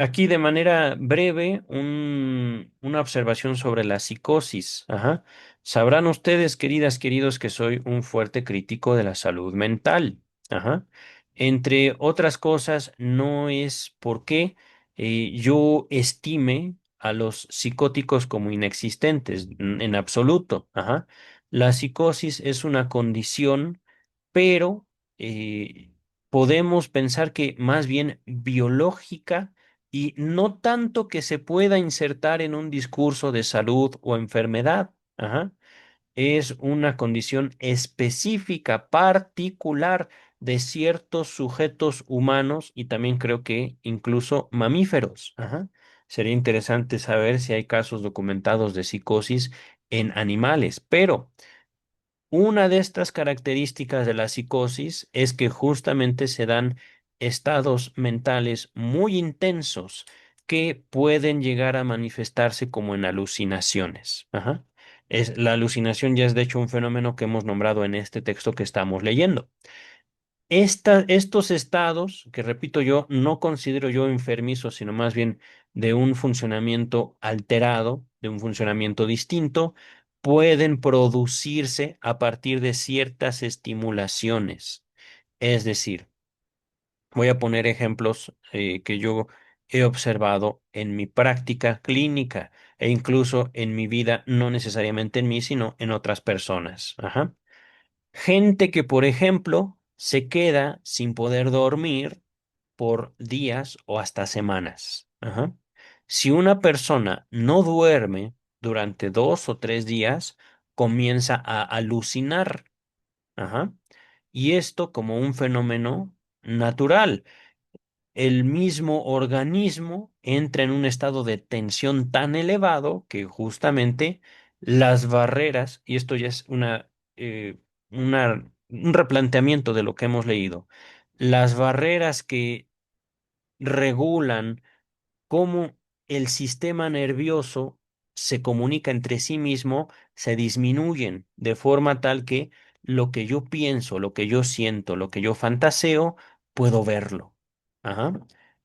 Aquí de manera breve, una observación sobre la psicosis. Ajá. Sabrán ustedes, queridas, queridos, que soy un fuerte crítico de la salud mental. Ajá. Entre otras cosas, no es porque yo estime a los psicóticos como inexistentes, en absoluto. Ajá. La psicosis es una condición, pero eh, podemos pensar que más bien biológica y no tanto que se pueda insertar en un discurso de salud o enfermedad. Ajá. Es una condición específica, particular de ciertos sujetos humanos y también creo que incluso mamíferos. Ajá. Sería interesante saber si hay casos documentados de psicosis en animales, pero una de estas características de la psicosis es que justamente se dan estados mentales muy intensos que pueden llegar a manifestarse como en alucinaciones. Ajá. La alucinación ya es de hecho un fenómeno que hemos nombrado en este texto que estamos leyendo. Estos estados, que repito yo, no considero yo enfermizos, sino más bien de un funcionamiento alterado, de un funcionamiento distinto, pueden producirse a partir de ciertas estimulaciones. Es decir, voy a poner ejemplos que yo he observado en mi práctica clínica e incluso en mi vida, no necesariamente en mí, sino en otras personas. Ajá. Gente que, por ejemplo, se queda sin poder dormir por días o hasta semanas. Ajá. Si una persona no duerme durante 2 o 3 días, comienza a alucinar. Ajá. Y esto como un fenómeno natural. El mismo organismo entra en un estado de tensión tan elevado que justamente las barreras, y esto ya es un replanteamiento de lo que hemos leído, las barreras que regulan cómo el sistema nervioso se comunica entre sí mismo, se disminuyen de forma tal que lo que yo pienso, lo que yo siento, lo que yo fantaseo, puedo verlo. Ajá.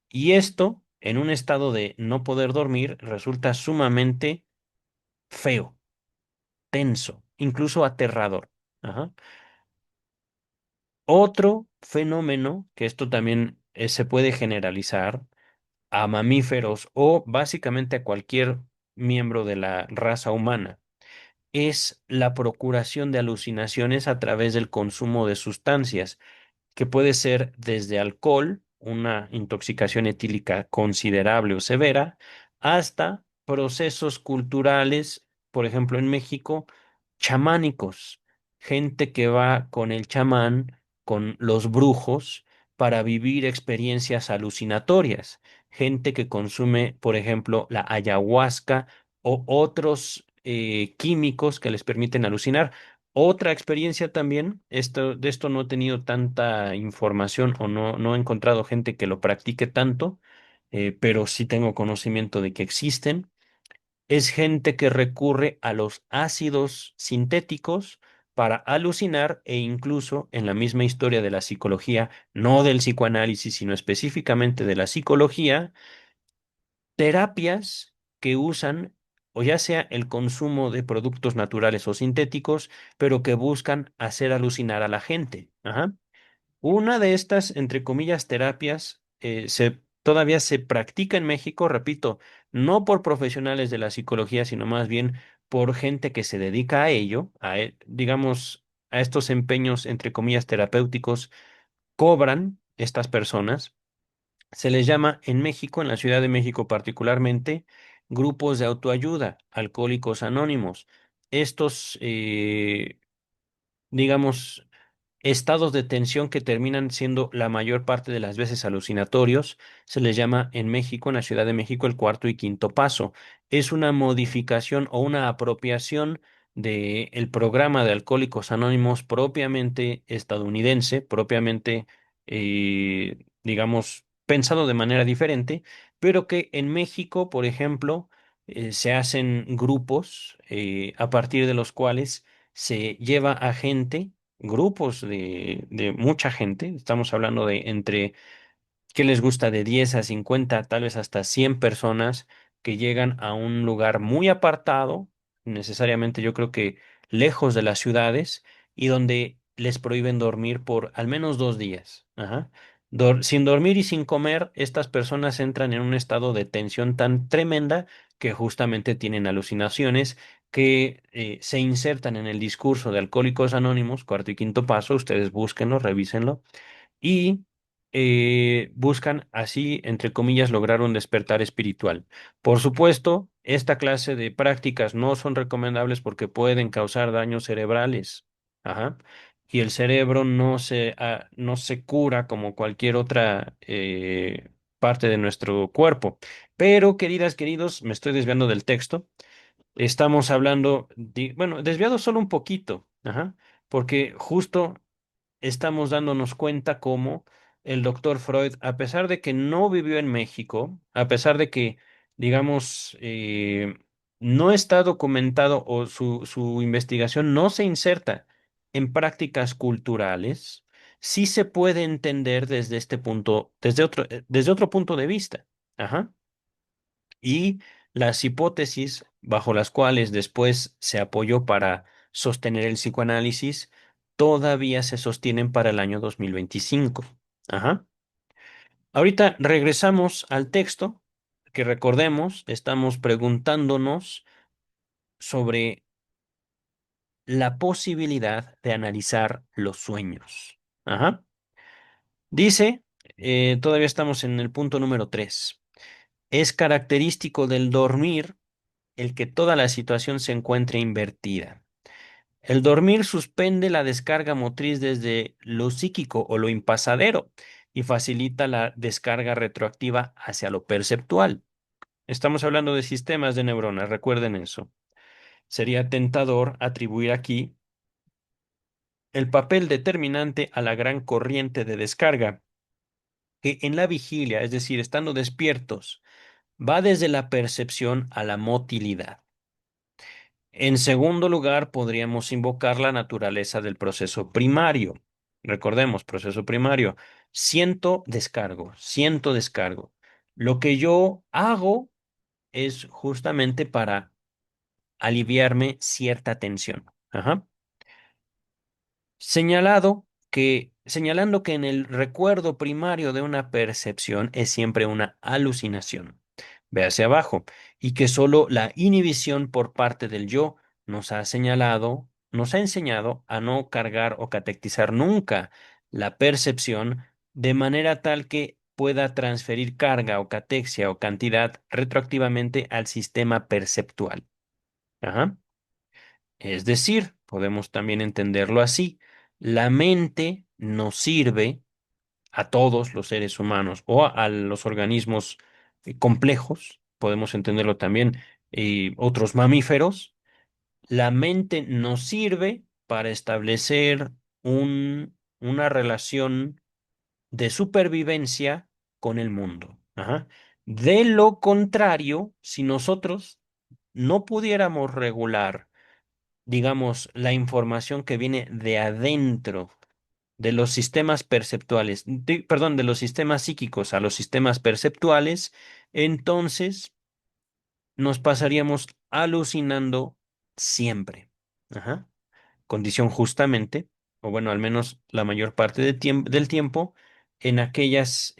Y esto, en un estado de no poder dormir, resulta sumamente feo, tenso, incluso aterrador. Ajá. Otro fenómeno, que esto también se puede generalizar, a mamíferos o básicamente a cualquier miembro de la raza humana, es la procuración de alucinaciones a través del consumo de sustancias que puede ser desde alcohol, una intoxicación etílica considerable o severa, hasta procesos culturales, por ejemplo, en México, chamánicos, gente que va con el chamán, con los brujos, para vivir experiencias alucinatorias, gente que consume, por ejemplo, la ayahuasca o otros químicos que les permiten alucinar. Otra experiencia también, de esto no he tenido tanta información o no he encontrado gente que lo practique tanto, pero sí tengo conocimiento de que existen. Es gente que recurre a los ácidos sintéticos para alucinar e incluso en la misma historia de la psicología, no del psicoanálisis, sino específicamente de la psicología, terapias que usan o ya sea el consumo de productos naturales o sintéticos, pero que buscan hacer alucinar a la gente. Ajá. Una de estas, entre comillas, terapias todavía se practica en México, repito, no por profesionales de la psicología, sino más bien por gente que se dedica a ello, digamos, a estos empeños, entre comillas, terapéuticos, cobran estas personas. Se les llama en México, en la Ciudad de México particularmente, grupos de autoayuda, alcohólicos anónimos. Estos, digamos, estados de tensión que terminan siendo la mayor parte de las veces alucinatorios, se les llama en México, en la Ciudad de México, el cuarto y quinto paso. Es una modificación o una apropiación del programa de Alcohólicos Anónimos propiamente estadounidense, propiamente, digamos, pensado de manera diferente, pero que en México, por ejemplo, se hacen grupos a partir de los cuales se lleva a gente, grupos de mucha gente, estamos hablando de entre, ¿qué les gusta? De 10 a 50 tal vez hasta 100 personas que llegan a un lugar muy apartado, necesariamente yo creo que lejos de las ciudades, y donde les prohíben dormir por al menos 2 días. Ajá. Sin dormir y sin comer, estas personas entran en un estado de tensión tan tremenda que justamente tienen alucinaciones que se insertan en el discurso de Alcohólicos Anónimos, cuarto y quinto paso, ustedes búsquenlo, revísenlo y buscan así, entre comillas, lograr un despertar espiritual. Por supuesto, esta clase de prácticas no son recomendables porque pueden causar daños cerebrales. Ajá. Y el cerebro no se cura como cualquier otra parte de nuestro cuerpo. Pero, queridas, queridos, me estoy desviando del texto. Estamos hablando, bueno, desviado solo un poquito, ajá, porque justo estamos dándonos cuenta cómo el doctor Freud, a pesar de que no vivió en México, a pesar de que, digamos, no está documentado o su investigación no se inserta en prácticas culturales, sí se puede entender desde este punto, desde otro punto de vista. Ajá. Y las hipótesis bajo las cuales después se apoyó para sostener el psicoanálisis todavía se sostienen para el año 2025. Ajá. Ahorita regresamos al texto, que recordemos, estamos preguntándonos sobre la posibilidad de analizar los sueños. Ajá. Dice, todavía estamos en el punto número 3. Es característico del dormir el que toda la situación se encuentre invertida. El dormir suspende la descarga motriz desde lo psíquico o lo impasadero y facilita la descarga retroactiva hacia lo perceptual. Estamos hablando de sistemas de neuronas, recuerden eso. Sería tentador atribuir aquí el papel determinante a la gran corriente de descarga, que en la vigilia, es decir, estando despiertos, va desde la percepción a la motilidad. En segundo lugar, podríamos invocar la naturaleza del proceso primario. Recordemos, proceso primario. Siento descargo. Lo que yo hago es justamente para aliviarme cierta tensión. Ajá. Señalando que en el recuerdo primario de una percepción es siempre una alucinación. Ve hacia abajo. Y que solo la inhibición por parte del yo nos ha enseñado a no cargar o catequizar nunca la percepción de manera tal que pueda transferir carga o catexia o cantidad retroactivamente al sistema perceptual. Ajá. Es decir, podemos también entenderlo así, la mente nos sirve a todos los seres humanos o a los organismos complejos, podemos entenderlo también otros mamíferos, la mente nos sirve para establecer una relación de supervivencia con el mundo. Ajá. De lo contrario, si nosotros no pudiéramos regular, digamos, la información que viene de adentro de los sistemas perceptuales, perdón, de los sistemas psíquicos a los sistemas perceptuales, entonces nos pasaríamos alucinando siempre. Ajá. Condición justamente, o bueno, al menos la mayor parte del tiempo, en aquellas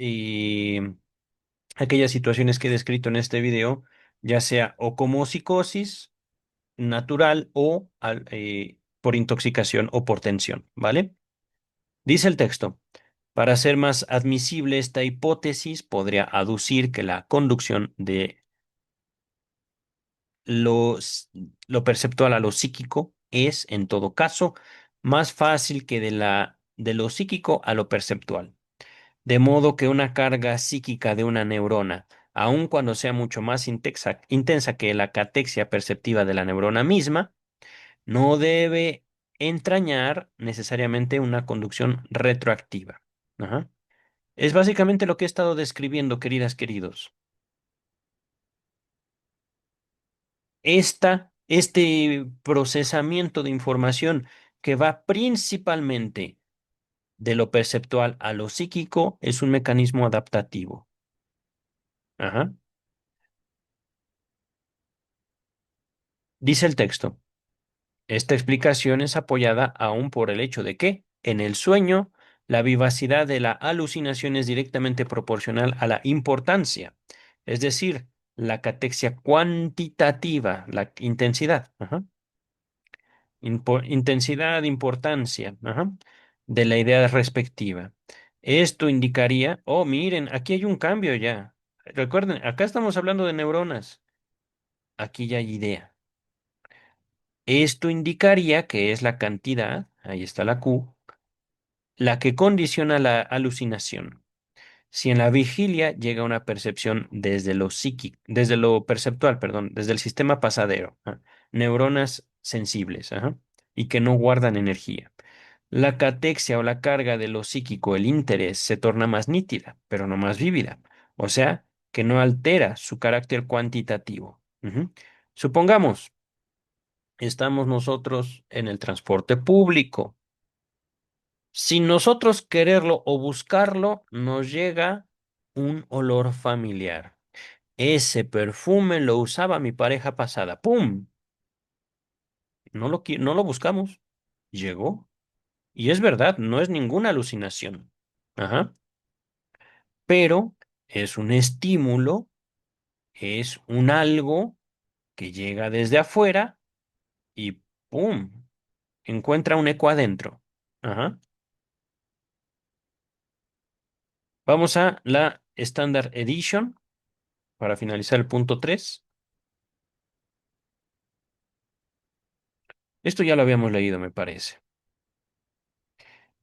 situaciones que he descrito en este video, ya sea o como psicosis, natural o por intoxicación o por tensión, ¿vale? Dice el texto, para ser más admisible esta hipótesis, podría aducir que la conducción de los, lo perceptual a lo psíquico es, en todo caso, más fácil que de lo psíquico a lo perceptual. De modo que una carga psíquica de una neurona, aun cuando sea mucho más intensa que la catexia perceptiva de la neurona misma, no debe entrañar necesariamente una conducción retroactiva. Ajá. Es básicamente lo que he estado describiendo, queridas, queridos. Este procesamiento de información que va principalmente de lo perceptual a lo psíquico es un mecanismo adaptativo. Ajá. Dice el texto. Esta explicación es apoyada aún por el hecho de que, en el sueño, la vivacidad de la alucinación es directamente proporcional a la importancia, es decir, la catexia cuantitativa, la intensidad, ajá, intensidad, importancia, ajá, de la idea respectiva. Esto indicaría, oh, miren, aquí hay un cambio ya. Recuerden, acá estamos hablando de neuronas, aquí ya hay idea. Esto indicaría que es la cantidad, ahí está la Q, la que condiciona la alucinación. Si en la vigilia llega una percepción desde lo psíquico, desde lo perceptual, perdón, desde el sistema pasadero, neuronas sensibles, ajá, y que no guardan energía. La catexia o la carga de lo psíquico, el interés, se torna más nítida, pero no más vívida. O sea, que no altera su carácter cuantitativo. Ujú. Supongamos, estamos nosotros en el transporte público. Sin nosotros quererlo o buscarlo, nos llega un olor familiar. Ese perfume lo usaba mi pareja pasada. ¡Pum! No lo buscamos. Llegó. Y es verdad, no es ninguna alucinación. Ajá. Pero es un estímulo, es un algo que llega desde afuera y ¡pum! Encuentra un eco adentro. Ajá. Vamos a la Standard Edition para finalizar el punto 3. Esto ya lo habíamos leído, me parece.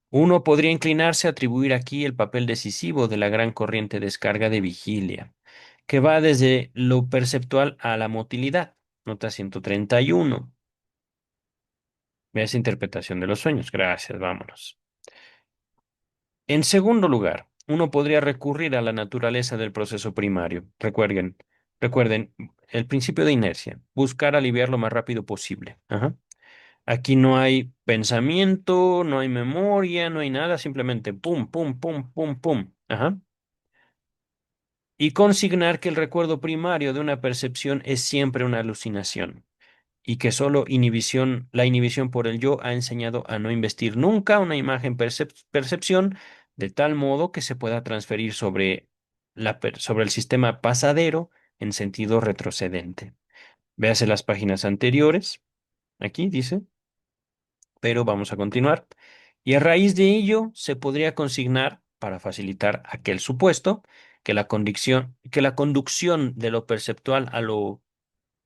Uno podría inclinarse a atribuir aquí el papel decisivo de la gran corriente descarga de vigilia, que va desde lo perceptual a la motilidad. Nota 131. Ve esa interpretación de los sueños. Gracias, vámonos. En segundo lugar, uno podría recurrir a la naturaleza del proceso primario. Recuerden, el principio de inercia, buscar aliviar lo más rápido posible. Ajá. Aquí no hay pensamiento, no hay memoria, no hay nada, simplemente pum, pum, pum, pum, pum. Ajá. Y consignar que el recuerdo primario de una percepción es siempre una alucinación y que solo la inhibición por el yo ha enseñado a no investir nunca una imagen percepción de tal modo que se pueda transferir sobre, sobre el sistema pasadero en sentido retrocedente. Véase las páginas anteriores, aquí dice, pero vamos a continuar. Y a raíz de ello se podría consignar, para facilitar aquel supuesto, que la conducción de lo perceptual a lo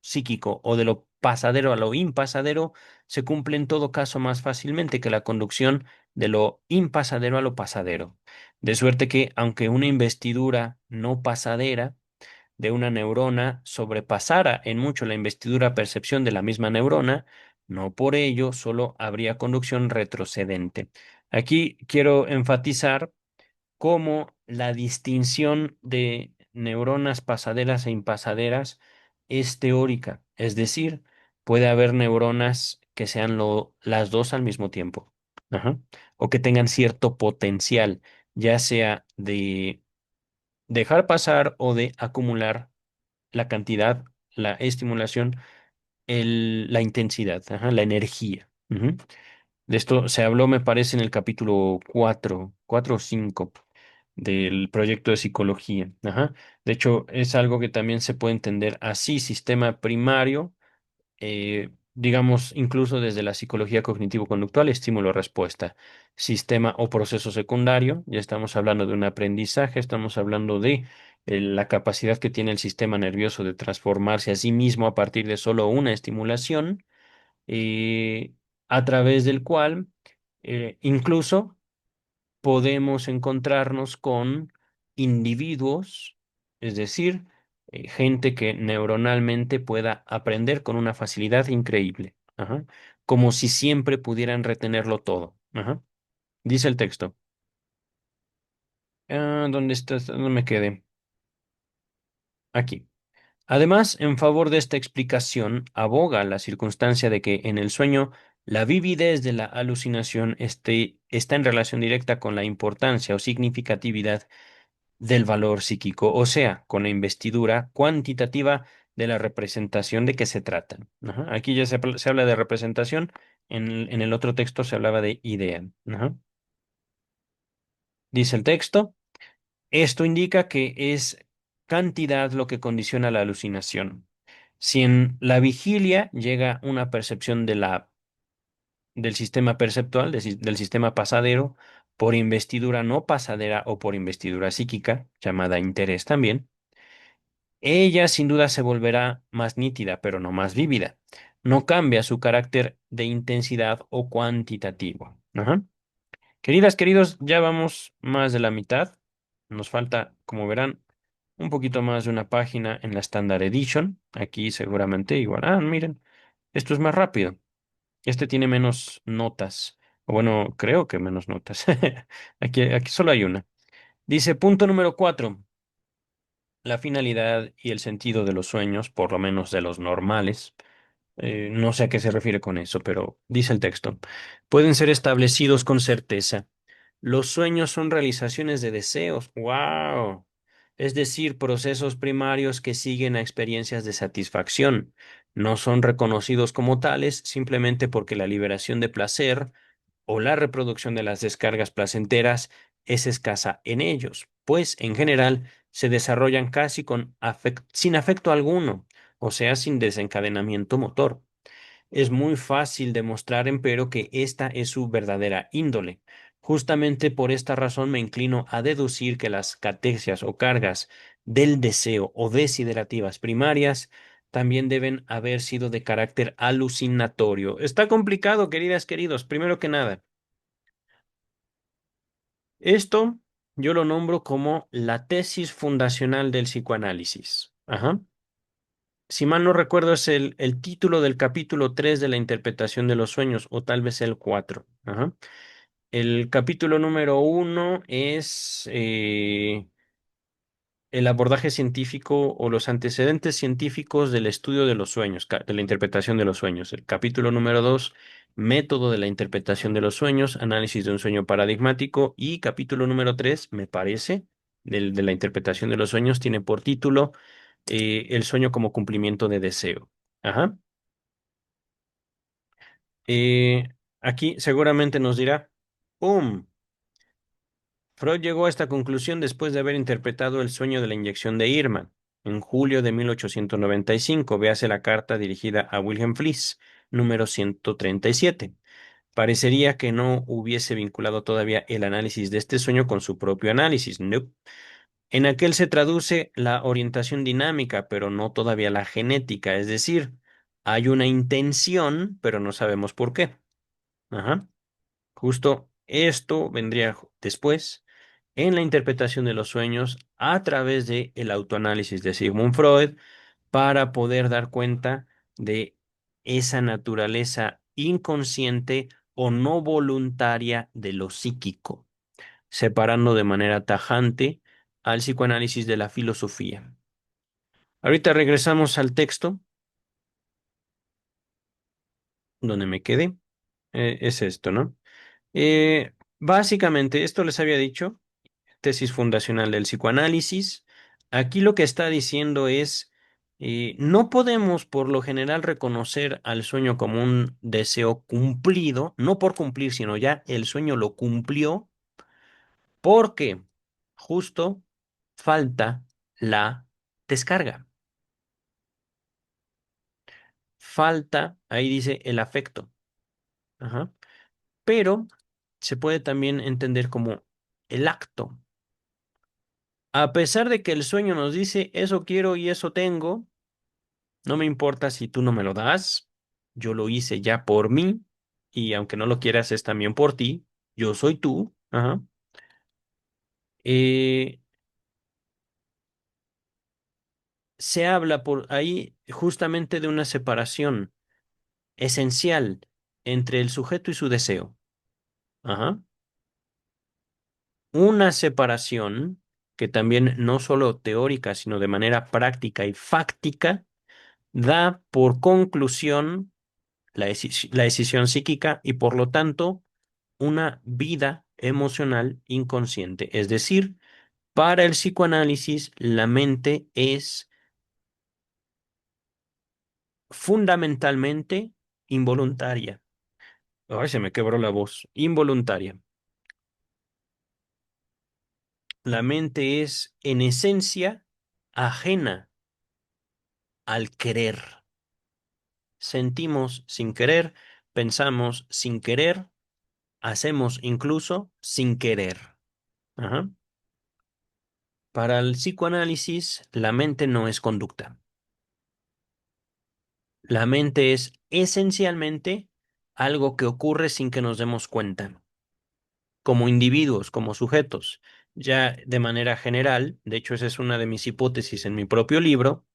psíquico o de lo pasadero a lo impasadero se cumple en todo caso más fácilmente que la conducción de lo impasadero a lo pasadero. De suerte que, aunque una investidura no pasadera de una neurona sobrepasara en mucho la investidura percepción de la misma neurona, no por ello solo habría conducción retrocedente. Aquí quiero enfatizar cómo la distinción de neuronas pasaderas e impasaderas es teórica, es decir, puede haber neuronas que sean las dos al mismo tiempo, ajá, o que tengan cierto potencial, ya sea de dejar pasar o de acumular la cantidad, la estimulación, la intensidad, ajá, la energía. Ujú. De esto se habló, me parece, en el capítulo 4 o 5 del proyecto de psicología. Ajá. De hecho, es algo que también se puede entender así, sistema primario, digamos, incluso desde la psicología cognitivo-conductual, estímulo-respuesta. Sistema o proceso secundario, ya estamos hablando de un aprendizaje, estamos hablando de la capacidad que tiene el sistema nervioso de transformarse a sí mismo a partir de solo una estimulación, eh, a través del cual incluso podemos encontrarnos con individuos, es decir, gente que neuronalmente pueda aprender con una facilidad increíble, ajá, como si siempre pudieran retenerlo todo. Ajá. Dice el texto. ¿Dónde estás? ¿Dónde me quedé? Aquí. Además, en favor de esta explicación, aboga la circunstancia de que en el sueño la vividez de la alucinación está en relación directa con la importancia o significatividad del valor psíquico, o sea, con la investidura cuantitativa de la representación de que se trata. Ajá. Aquí ya se habla de representación, en el otro texto se hablaba de idea. Ajá. Dice el texto, esto indica que es cantidad lo que condiciona la alucinación. Si en la vigilia llega una percepción del sistema perceptual, del sistema pasadero, por investidura no pasadera o por investidura psíquica, llamada interés también, ella sin duda se volverá más nítida, pero no más vívida. No cambia su carácter de intensidad o cuantitativo. Ajá. Queridas, queridos, ya vamos más de la mitad. Nos falta, como verán, un poquito más de una página en la Standard Edition. Aquí seguramente igual. Ah, miren, esto es más rápido. Este tiene menos notas. O bueno, creo que menos notas. Aquí solo hay una. Dice, punto número 4. La finalidad y el sentido de los sueños, por lo menos de los normales, no sé a qué se refiere con eso, pero dice el texto, pueden ser establecidos con certeza. Los sueños son realizaciones de deseos. ¡Wow! Es decir, procesos primarios que siguen a experiencias de satisfacción. No son reconocidos como tales simplemente porque la liberación de placer o la reproducción de las descargas placenteras es escasa en ellos, pues en general se desarrollan casi sin afecto alguno, o sea, sin desencadenamiento motor. Es muy fácil demostrar, empero, que esta es su verdadera índole. Justamente por esta razón me inclino a deducir que las catexias o cargas del deseo o desiderativas primarias también deben haber sido de carácter alucinatorio. Está complicado, queridas, queridos. Primero que nada, esto yo lo nombro como la tesis fundacional del psicoanálisis. Ajá. Si mal no recuerdo, es el título del capítulo 3 de la interpretación de los sueños, o tal vez el 4. Ajá. El capítulo número 1 es el abordaje científico o los antecedentes científicos del estudio de los sueños, de la interpretación de los sueños. El capítulo número 2, método de la interpretación de los sueños, análisis de un sueño paradigmático. Y capítulo número 3, me parece, de la interpretación de los sueños, tiene por título el sueño como cumplimiento de deseo. Ajá. Eh, Aquí seguramente nos dirá, ¡pum! Freud llegó a esta conclusión después de haber interpretado el sueño de la inyección de Irma. En julio de 1895, véase la carta dirigida a Wilhelm Fliess, número 137. Parecería que no hubiese vinculado todavía el análisis de este sueño con su propio análisis. Nope. En aquel se traduce la orientación dinámica, pero no todavía la genética, es decir, hay una intención, pero no sabemos por qué. Ajá. Justo esto vendría después en la interpretación de los sueños a través de el autoanálisis de Sigmund Freud para poder dar cuenta de esa naturaleza inconsciente o no voluntaria de lo psíquico, separando de manera tajante al psicoanálisis de la filosofía. Ahorita regresamos al texto donde me quedé. Es esto, ¿no? Básicamente, esto les había dicho, tesis fundacional del psicoanálisis. Aquí lo que está diciendo es, no podemos por lo general reconocer al sueño como un deseo cumplido, no por cumplir, sino ya el sueño lo cumplió, porque justo falta la descarga. Falta, ahí dice, el afecto. Ajá. Pero se puede también entender como el acto. A pesar de que el sueño nos dice, eso quiero y eso tengo, no me importa si tú no me lo das, yo lo hice ya por mí, y aunque no lo quieras, es también por ti, yo soy tú. Ajá. Eh, Se habla por ahí justamente de una separación esencial entre el sujeto y su deseo. Ajá. Una separación que también no solo teórica, sino de manera práctica y fáctica, da por conclusión la decisión psíquica y por lo tanto una vida emocional inconsciente. Es decir, para el psicoanálisis, la mente es fundamentalmente involuntaria. Ay, se me quebró la voz. Involuntaria. La mente es, en esencia, ajena al querer. Sentimos sin querer, pensamos sin querer, hacemos incluso sin querer. Ajá. Para el psicoanálisis, la mente no es conducta. La mente es esencialmente algo que ocurre sin que nos demos cuenta, como individuos, como sujetos. Ya de manera general, de hecho esa es una de mis hipótesis en mi propio libro,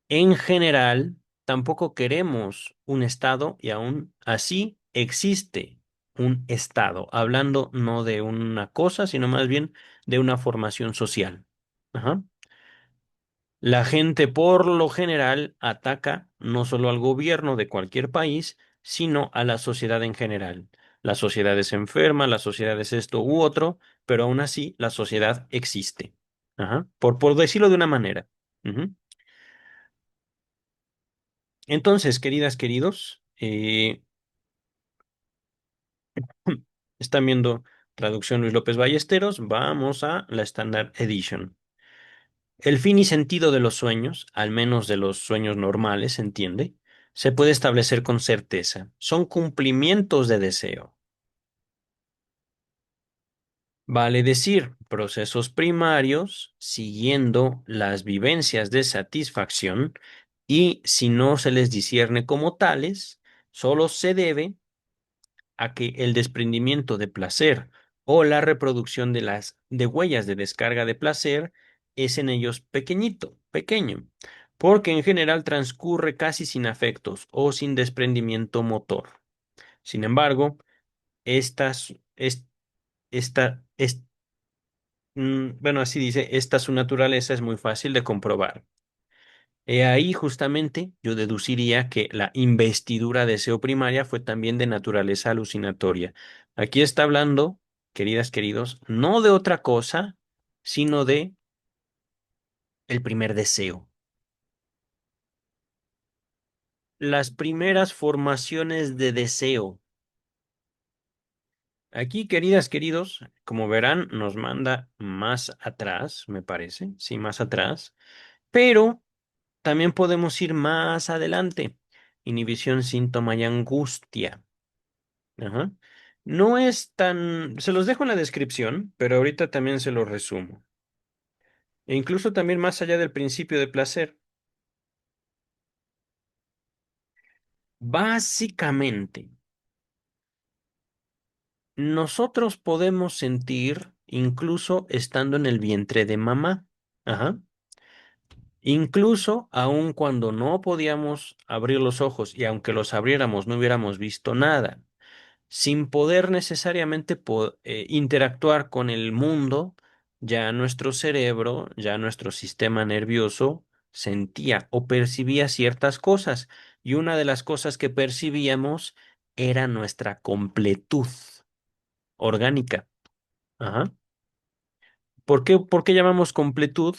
en general tampoco queremos un estado y aún así existe un estado, hablando no de una cosa, sino más bien de una formación social. Ajá. La gente por lo general ataca no solo al gobierno de cualquier país, sino a la sociedad en general. La sociedad es enferma, la sociedad es esto u otro, pero aún así la sociedad existe. Ajá. Por decirlo de una manera. Ujú. Entonces, queridas, queridos, están viendo traducción Luis López Ballesteros. Vamos a la Standard Edition. El fin y sentido de los sueños, al menos de los sueños normales, ¿se entiende? Se puede establecer con certeza. Son cumplimientos de deseo. Vale decir, procesos primarios siguiendo las vivencias de satisfacción y si no se les discierne como tales, solo se debe a que el desprendimiento de placer o la reproducción de las de huellas de descarga de placer es en ellos pequeñito, pequeño, porque en general transcurre casi sin afectos o sin desprendimiento motor. Sin embargo, estas, es, bueno, así dice, esta su naturaleza es muy fácil de comprobar. He ahí justamente yo deduciría que la investidura de SEO primaria fue también de naturaleza alucinatoria. Aquí está hablando, queridas, queridos, no de otra cosa, sino de el primer deseo. Las primeras formaciones de deseo. Aquí, queridas, queridos, como verán, nos manda más atrás, me parece, sí, más atrás, pero también podemos ir más adelante. Inhibición, síntoma y angustia. Ajá. No es tan... Se los dejo en la descripción, pero ahorita también se los resumo. E incluso también más allá del principio de placer. Básicamente, nosotros podemos sentir incluso estando en el vientre de mamá. Ajá. Incluso aun cuando no podíamos abrir los ojos y aunque los abriéramos no hubiéramos visto nada. Sin poder necesariamente interactuar con el mundo, ya nuestro cerebro, ya nuestro sistema nervioso sentía o percibía ciertas cosas, y una de las cosas que percibíamos era nuestra completud orgánica. Ajá. Por qué llamamos completud?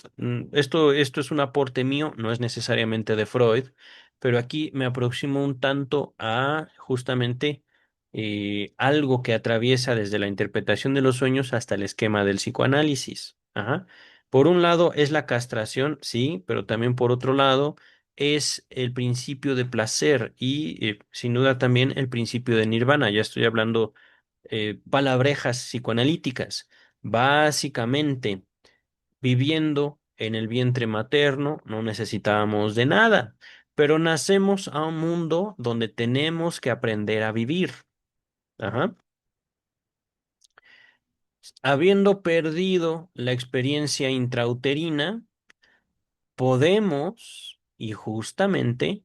Esto es un aporte mío, no es necesariamente de Freud, pero aquí me aproximo un tanto a justamente algo que atraviesa desde la interpretación de los sueños hasta el esquema del psicoanálisis. Ajá. Por un lado es la castración, sí, pero también por otro lado es el principio de placer y sin duda también el principio de nirvana. Ya estoy hablando palabrejas psicoanalíticas. Básicamente, viviendo en el vientre materno, no necesitábamos de nada, pero nacemos a un mundo donde tenemos que aprender a vivir. Ajá. Habiendo perdido la experiencia intrauterina, podemos, y justamente,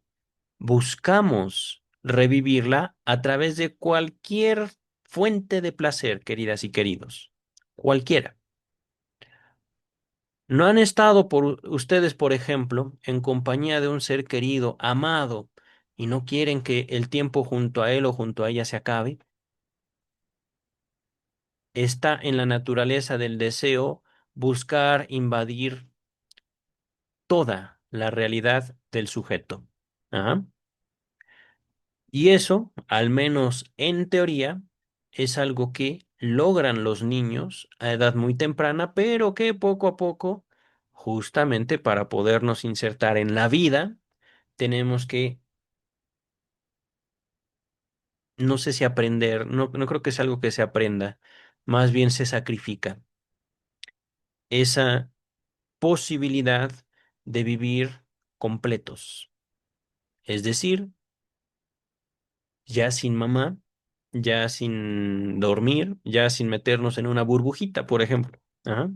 buscamos revivirla a través de cualquier fuente de placer, queridas y queridos. Cualquiera. ¿No han estado ustedes, por ejemplo, en compañía de un ser querido, amado, y no quieren que el tiempo junto a él o junto a ella se acabe? Está en la naturaleza del deseo buscar invadir toda la realidad del sujeto. Ajá. Y eso, al menos en teoría, es algo que logran los niños a edad muy temprana, pero que poco a poco, justamente para podernos insertar en la vida, tenemos que, no sé si aprender, no creo que es algo que se aprenda, más bien se sacrifica esa posibilidad de vivir completos. Es decir, ya sin mamá, ya sin dormir, ya sin meternos en una burbujita, por ejemplo. Ajá.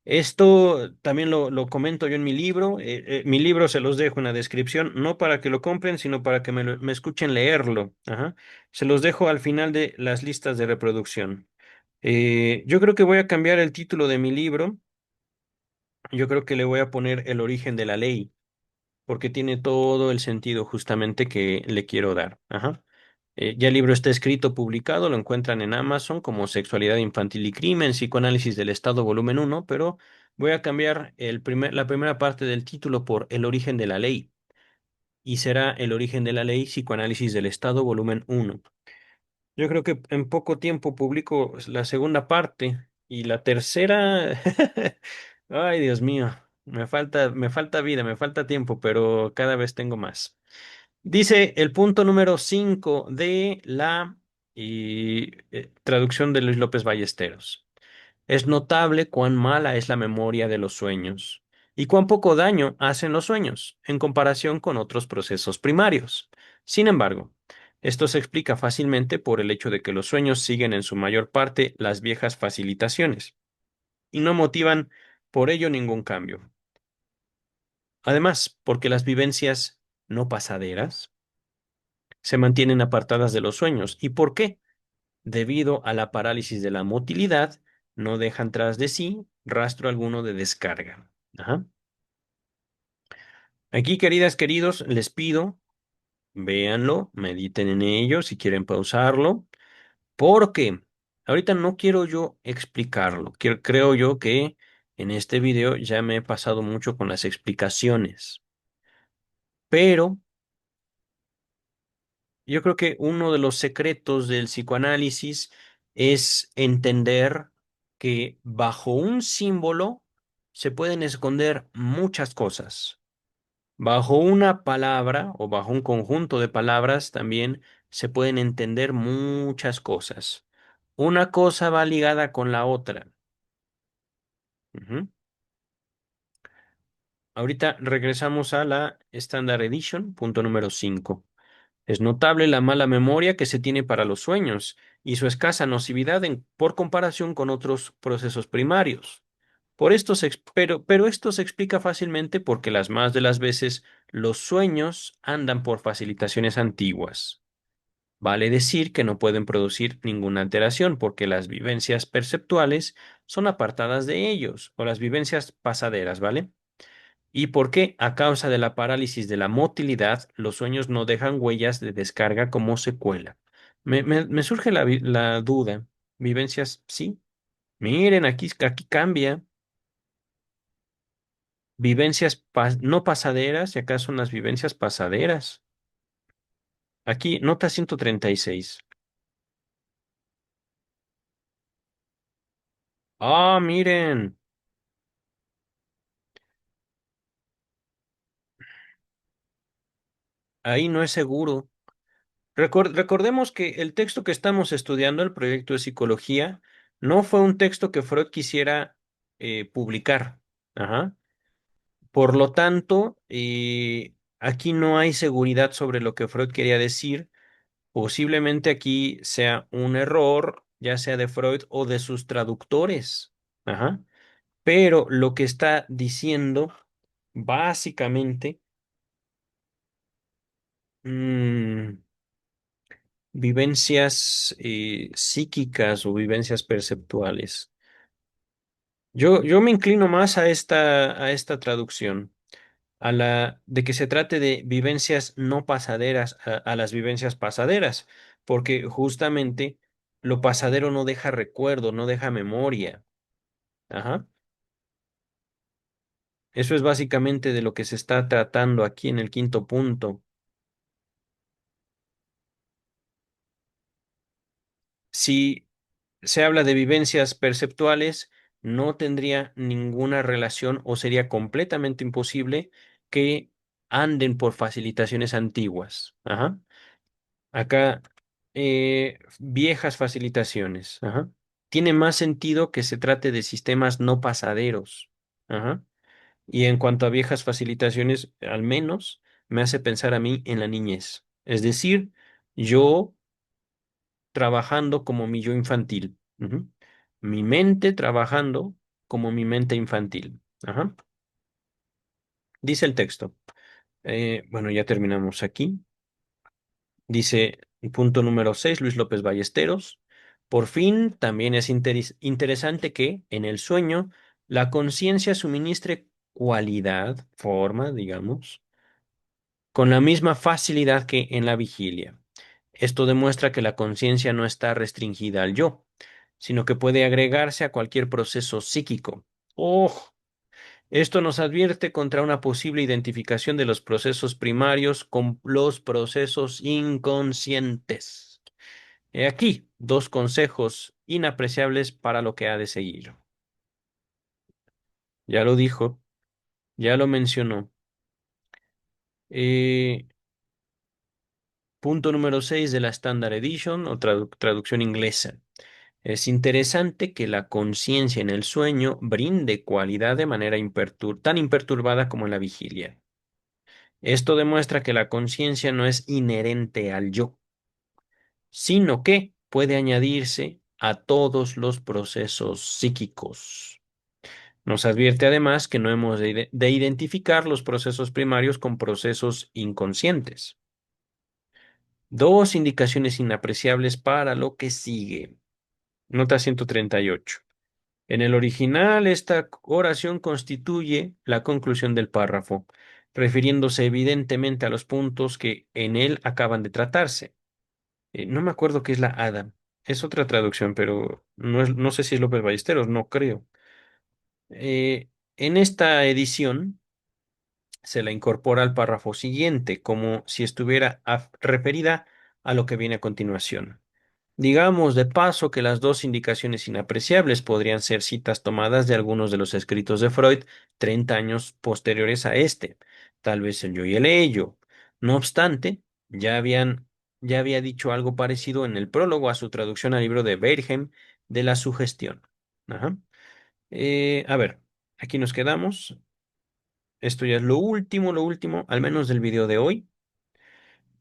Esto también lo comento yo en mi libro. Mi libro se los dejo en la descripción, no para que lo compren, sino para que me escuchen leerlo. Ajá. Se los dejo al final de las listas de reproducción. Yo creo que voy a cambiar el título de mi libro. Yo creo que le voy a poner El origen de la ley, porque tiene todo el sentido justamente que le quiero dar. Ajá. Ya el libro está escrito, publicado, lo encuentran en Amazon como Sexualidad infantil y crimen, Psicoanálisis del Estado, volumen uno, pero voy a cambiar la primera parte del título por El origen de la ley y será El origen de la ley, Psicoanálisis del Estado, volumen uno. Yo creo que en poco tiempo publico la segunda parte y la tercera. Ay, Dios mío, me falta vida, me falta tiempo, pero cada vez tengo más. Dice el punto número 5 de la traducción de Luis López Ballesteros. Es notable cuán mala es la memoria de los sueños y cuán poco daño hacen los sueños en comparación con otros procesos primarios. Sin embargo, esto se explica fácilmente por el hecho de que los sueños siguen en su mayor parte las viejas facilitaciones y no motivan por ello ningún cambio. Además, porque las vivencias no pasaderas se mantienen apartadas de los sueños. ¿Y por qué? Debido a la parálisis de la motilidad, no dejan tras de sí rastro alguno de descarga. Ajá. Aquí, queridas, queridos, les pido, véanlo, mediten en ello, si quieren pausarlo, porque ahorita no quiero yo explicarlo. Creo yo que en este video ya me he pasado mucho con las explicaciones, pero yo creo que uno de los secretos del psicoanálisis es entender que bajo un símbolo se pueden esconder muchas cosas. Bajo una palabra o bajo un conjunto de palabras también se pueden entender muchas cosas. Una cosa va ligada con la otra. Ujú. Ahorita regresamos a la Standard Edition, punto número 5. Es notable la mala memoria que se tiene para los sueños y su escasa nocividad por comparación con otros procesos primarios. Pero esto se explica fácilmente porque las más de las veces los sueños andan por facilitaciones antiguas. Vale decir que no pueden producir ninguna alteración porque las vivencias perceptuales son apartadas de ellos, o las vivencias pasaderas, ¿vale? ¿Y por qué? A causa de la parálisis de la motilidad, los sueños no dejan huellas de descarga como secuela. Me surge la duda. ¿Vivencias? Sí. Miren, aquí cambia. Vivencias no pasaderas, y acá son las vivencias pasaderas. Aquí, nota 136. Ah, miren, ahí no es seguro. Recordemos que el texto que estamos estudiando, el proyecto de psicología, no fue un texto que Freud quisiera publicar. Ajá. Por lo tanto, aquí no hay seguridad sobre lo que Freud quería decir. Posiblemente aquí sea un error, ya sea de Freud o de sus traductores. Ajá. Pero lo que está diciendo, básicamente, mm, vivencias psíquicas o vivencias perceptuales. Yo me inclino más a esta traducción, a la de que se trate de vivencias no pasaderas a las vivencias pasaderas, porque justamente lo pasadero no deja recuerdo, no deja memoria. Ajá. Eso es básicamente de lo que se está tratando aquí en el quinto punto. Si se habla de vivencias perceptuales, no tendría ninguna relación o sería completamente imposible que anden por facilitaciones antiguas. Ajá. Acá, viejas facilitaciones. Ajá. Tiene más sentido que se trate de sistemas no pasaderos. Ajá. Y en cuanto a viejas facilitaciones, al menos me hace pensar a mí en la niñez. Es decir, yo trabajando como mi yo infantil. Ujú. Mi mente trabajando. como mi mente infantil. Ajá. Dice el texto. Bueno, ya terminamos aquí. Dice, punto número 6, Luis López Ballesteros. Por fin, también es interesante que en el sueño la conciencia suministre cualidad, forma, digamos, con la misma facilidad que en la vigilia. Esto demuestra que la conciencia no está restringida al yo, sino que puede agregarse a cualquier proceso psíquico. ¡Oh! Esto nos advierte contra una posible identificación de los procesos primarios con los procesos inconscientes. He aquí dos consejos inapreciables para lo que ha de seguir. Ya lo dijo, ya lo mencionó. Eh, Punto número 6 de la Standard Edition o traducción inglesa. Es interesante que la conciencia en el sueño brinde cualidad de manera tan imperturbada como en la vigilia. Esto demuestra que la conciencia no es inherente al yo, sino que puede añadirse a todos los procesos psíquicos. Nos advierte además que no hemos de identificar los procesos primarios con procesos inconscientes. Dos indicaciones inapreciables para lo que sigue. Nota 138. En el original, esta oración constituye la conclusión del párrafo, refiriéndose evidentemente a los puntos que en él acaban de tratarse. No me acuerdo qué es la Adam. Es otra traducción, pero no sé si es López Ballesteros, no creo. En esta edición se la incorpora al párrafo siguiente, como si estuviera referida a lo que viene a continuación. Digamos de paso que las dos indicaciones inapreciables podrían ser citas tomadas de algunos de los escritos de Freud 30 años posteriores a este, tal vez el yo y el ello. No obstante, ya había dicho algo parecido en el prólogo a su traducción al libro de Beirheim de la sugestión. Ajá. A ver, aquí nos quedamos. Esto ya es lo último, al menos del video de hoy.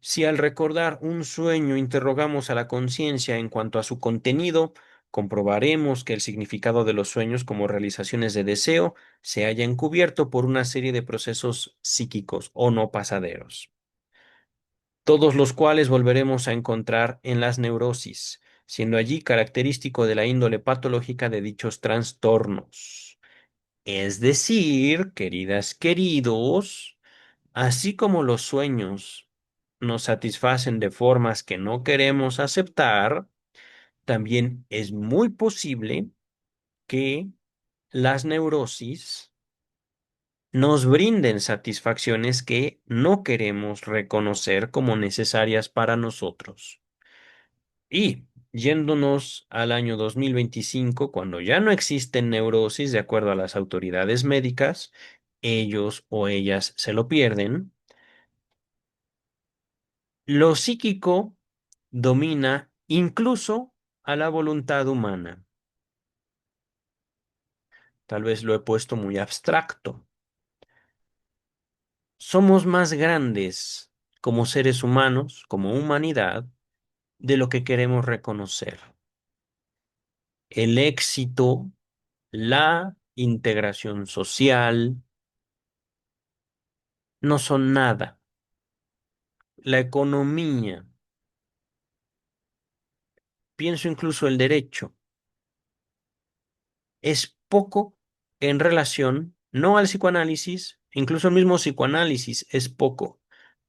Si al recordar un sueño interrogamos a la conciencia en cuanto a su contenido, comprobaremos que el significado de los sueños como realizaciones de deseo se halla encubierto por una serie de procesos psíquicos o no pasaderos, todos los cuales volveremos a encontrar en las neurosis, siendo allí característico de la índole patológica de dichos trastornos. Es decir, queridas, queridos, así como los sueños nos satisfacen de formas que no queremos aceptar, también es muy posible que las neurosis nos brinden satisfacciones que no queremos reconocer como necesarias para nosotros. Y yéndonos al año 2025, cuando ya no existen neurosis de acuerdo a las autoridades médicas, ellos o ellas se lo pierden. Lo psíquico domina incluso a la voluntad humana. Tal vez lo he puesto muy abstracto. Somos más grandes como seres humanos, como humanidad, de lo que queremos reconocer. El éxito, la integración social, no son nada. La economía, pienso incluso el derecho, es poco en relación, no al psicoanálisis, incluso el mismo psicoanálisis es poco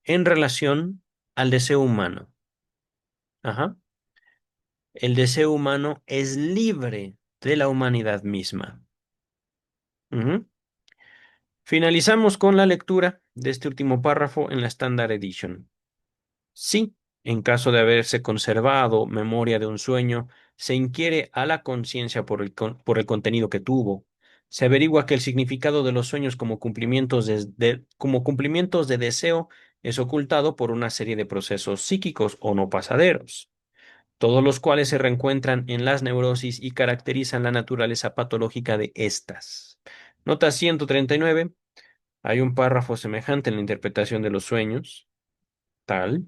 en relación al deseo humano. Ajá. El deseo humano es libre de la humanidad misma. Ujú. Finalizamos con la lectura de este último párrafo en la Standard Edition. Sí, en caso de haberse conservado memoria de un sueño, se inquiere a la conciencia por el contenido que tuvo. Se averigua que el significado de los sueños como como cumplimientos de deseo es ocultado por una serie de procesos psíquicos o no pasaderos, todos los cuales se reencuentran en las neurosis y caracterizan la naturaleza patológica de estas. Nota 139. Hay un párrafo semejante en la interpretación de los sueños, tal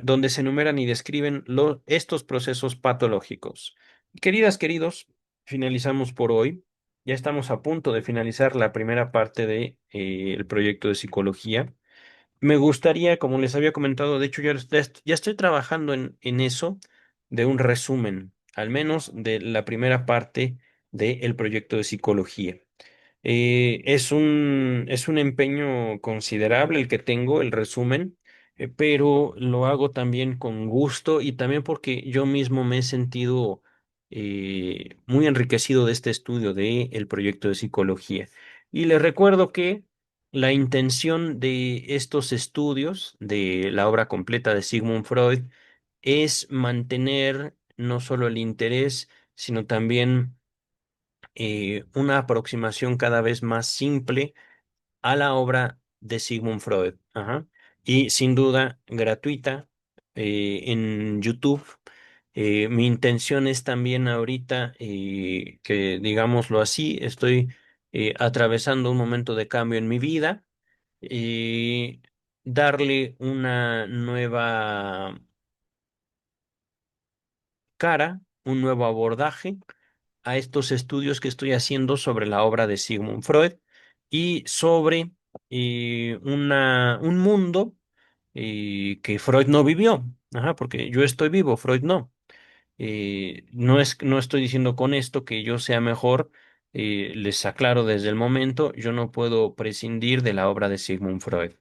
donde se enumeran y describen estos procesos patológicos. Queridas, queridos, finalizamos por hoy. Ya estamos a punto de finalizar la primera parte de el proyecto de psicología. Me gustaría, como les había comentado, de hecho ya estoy trabajando en eso, de un resumen, al menos de la primera parte del proyecto de psicología. Es un empeño considerable el que tengo, el resumen, pero lo hago también con gusto y también porque yo mismo me he sentido muy enriquecido de este estudio del proyecto de psicología. Y les recuerdo que la intención de estos estudios, de la obra completa de Sigmund Freud, es mantener no solo el interés, sino también una aproximación cada vez más simple a la obra de Sigmund Freud. Ajá. Y sin duda gratuita en YouTube. Mi intención es también ahorita que, digámoslo así, estoy atravesando un momento de cambio en mi vida y darle una nueva cara, un nuevo abordaje a estos estudios que estoy haciendo sobre la obra de Sigmund Freud y sobre un mundo que Freud no vivió. Ajá, porque yo estoy vivo, Freud no. No estoy diciendo con esto que yo sea mejor, les aclaro desde el momento, yo no puedo prescindir de la obra de Sigmund Freud.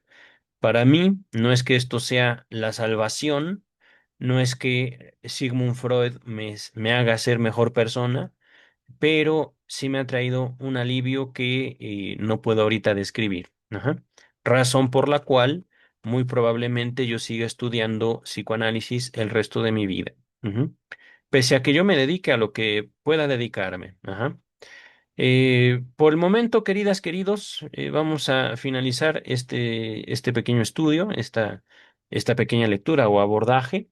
Para mí, no es que esto sea la salvación, no es que Sigmund Freud me haga ser mejor persona, pero sí me ha traído un alivio que no puedo ahorita describir. Ajá. Razón por la cual muy probablemente yo siga estudiando psicoanálisis el resto de mi vida. Ujú. Pese a que yo me dedique a lo que pueda dedicarme. Ajá. Por el momento, queridas, queridos, vamos a finalizar este pequeño estudio, esta pequeña lectura o abordaje,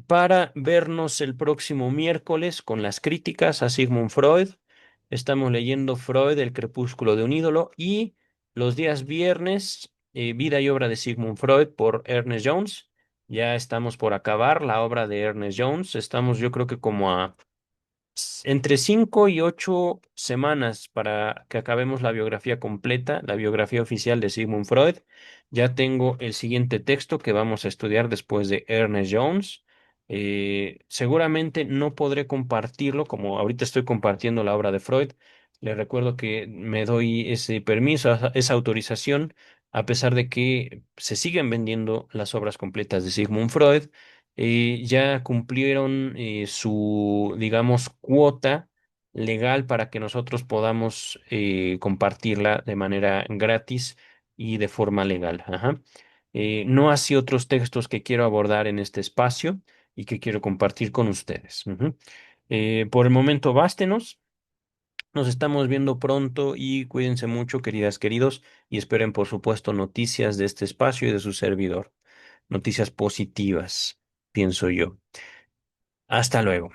para vernos el próximo miércoles con las críticas a Sigmund Freud. Estamos leyendo Freud, El crepúsculo de un ídolo, y los días viernes, Vida y obra de Sigmund Freud por Ernest Jones. Ya estamos por acabar la obra de Ernest Jones. Estamos, yo creo que como a entre 5 y 8 semanas para que acabemos la biografía completa, la biografía oficial de Sigmund Freud. Ya tengo el siguiente texto que vamos a estudiar después de Ernest Jones. Seguramente no podré compartirlo como ahorita estoy compartiendo la obra de Freud. Les recuerdo que me doy ese permiso, esa autorización, a pesar de que se siguen vendiendo las obras completas de Sigmund Freud. Ya cumplieron su, digamos, cuota legal para que nosotros podamos compartirla de manera gratis y de forma legal. Ajá. No así otros textos que quiero abordar en este espacio y que quiero compartir con ustedes. Ujú. Por el momento, bástenos. Nos estamos viendo pronto y cuídense mucho, queridas, queridos, y esperen, por supuesto, noticias de este espacio y de su servidor. Noticias positivas, pienso yo. Hasta luego.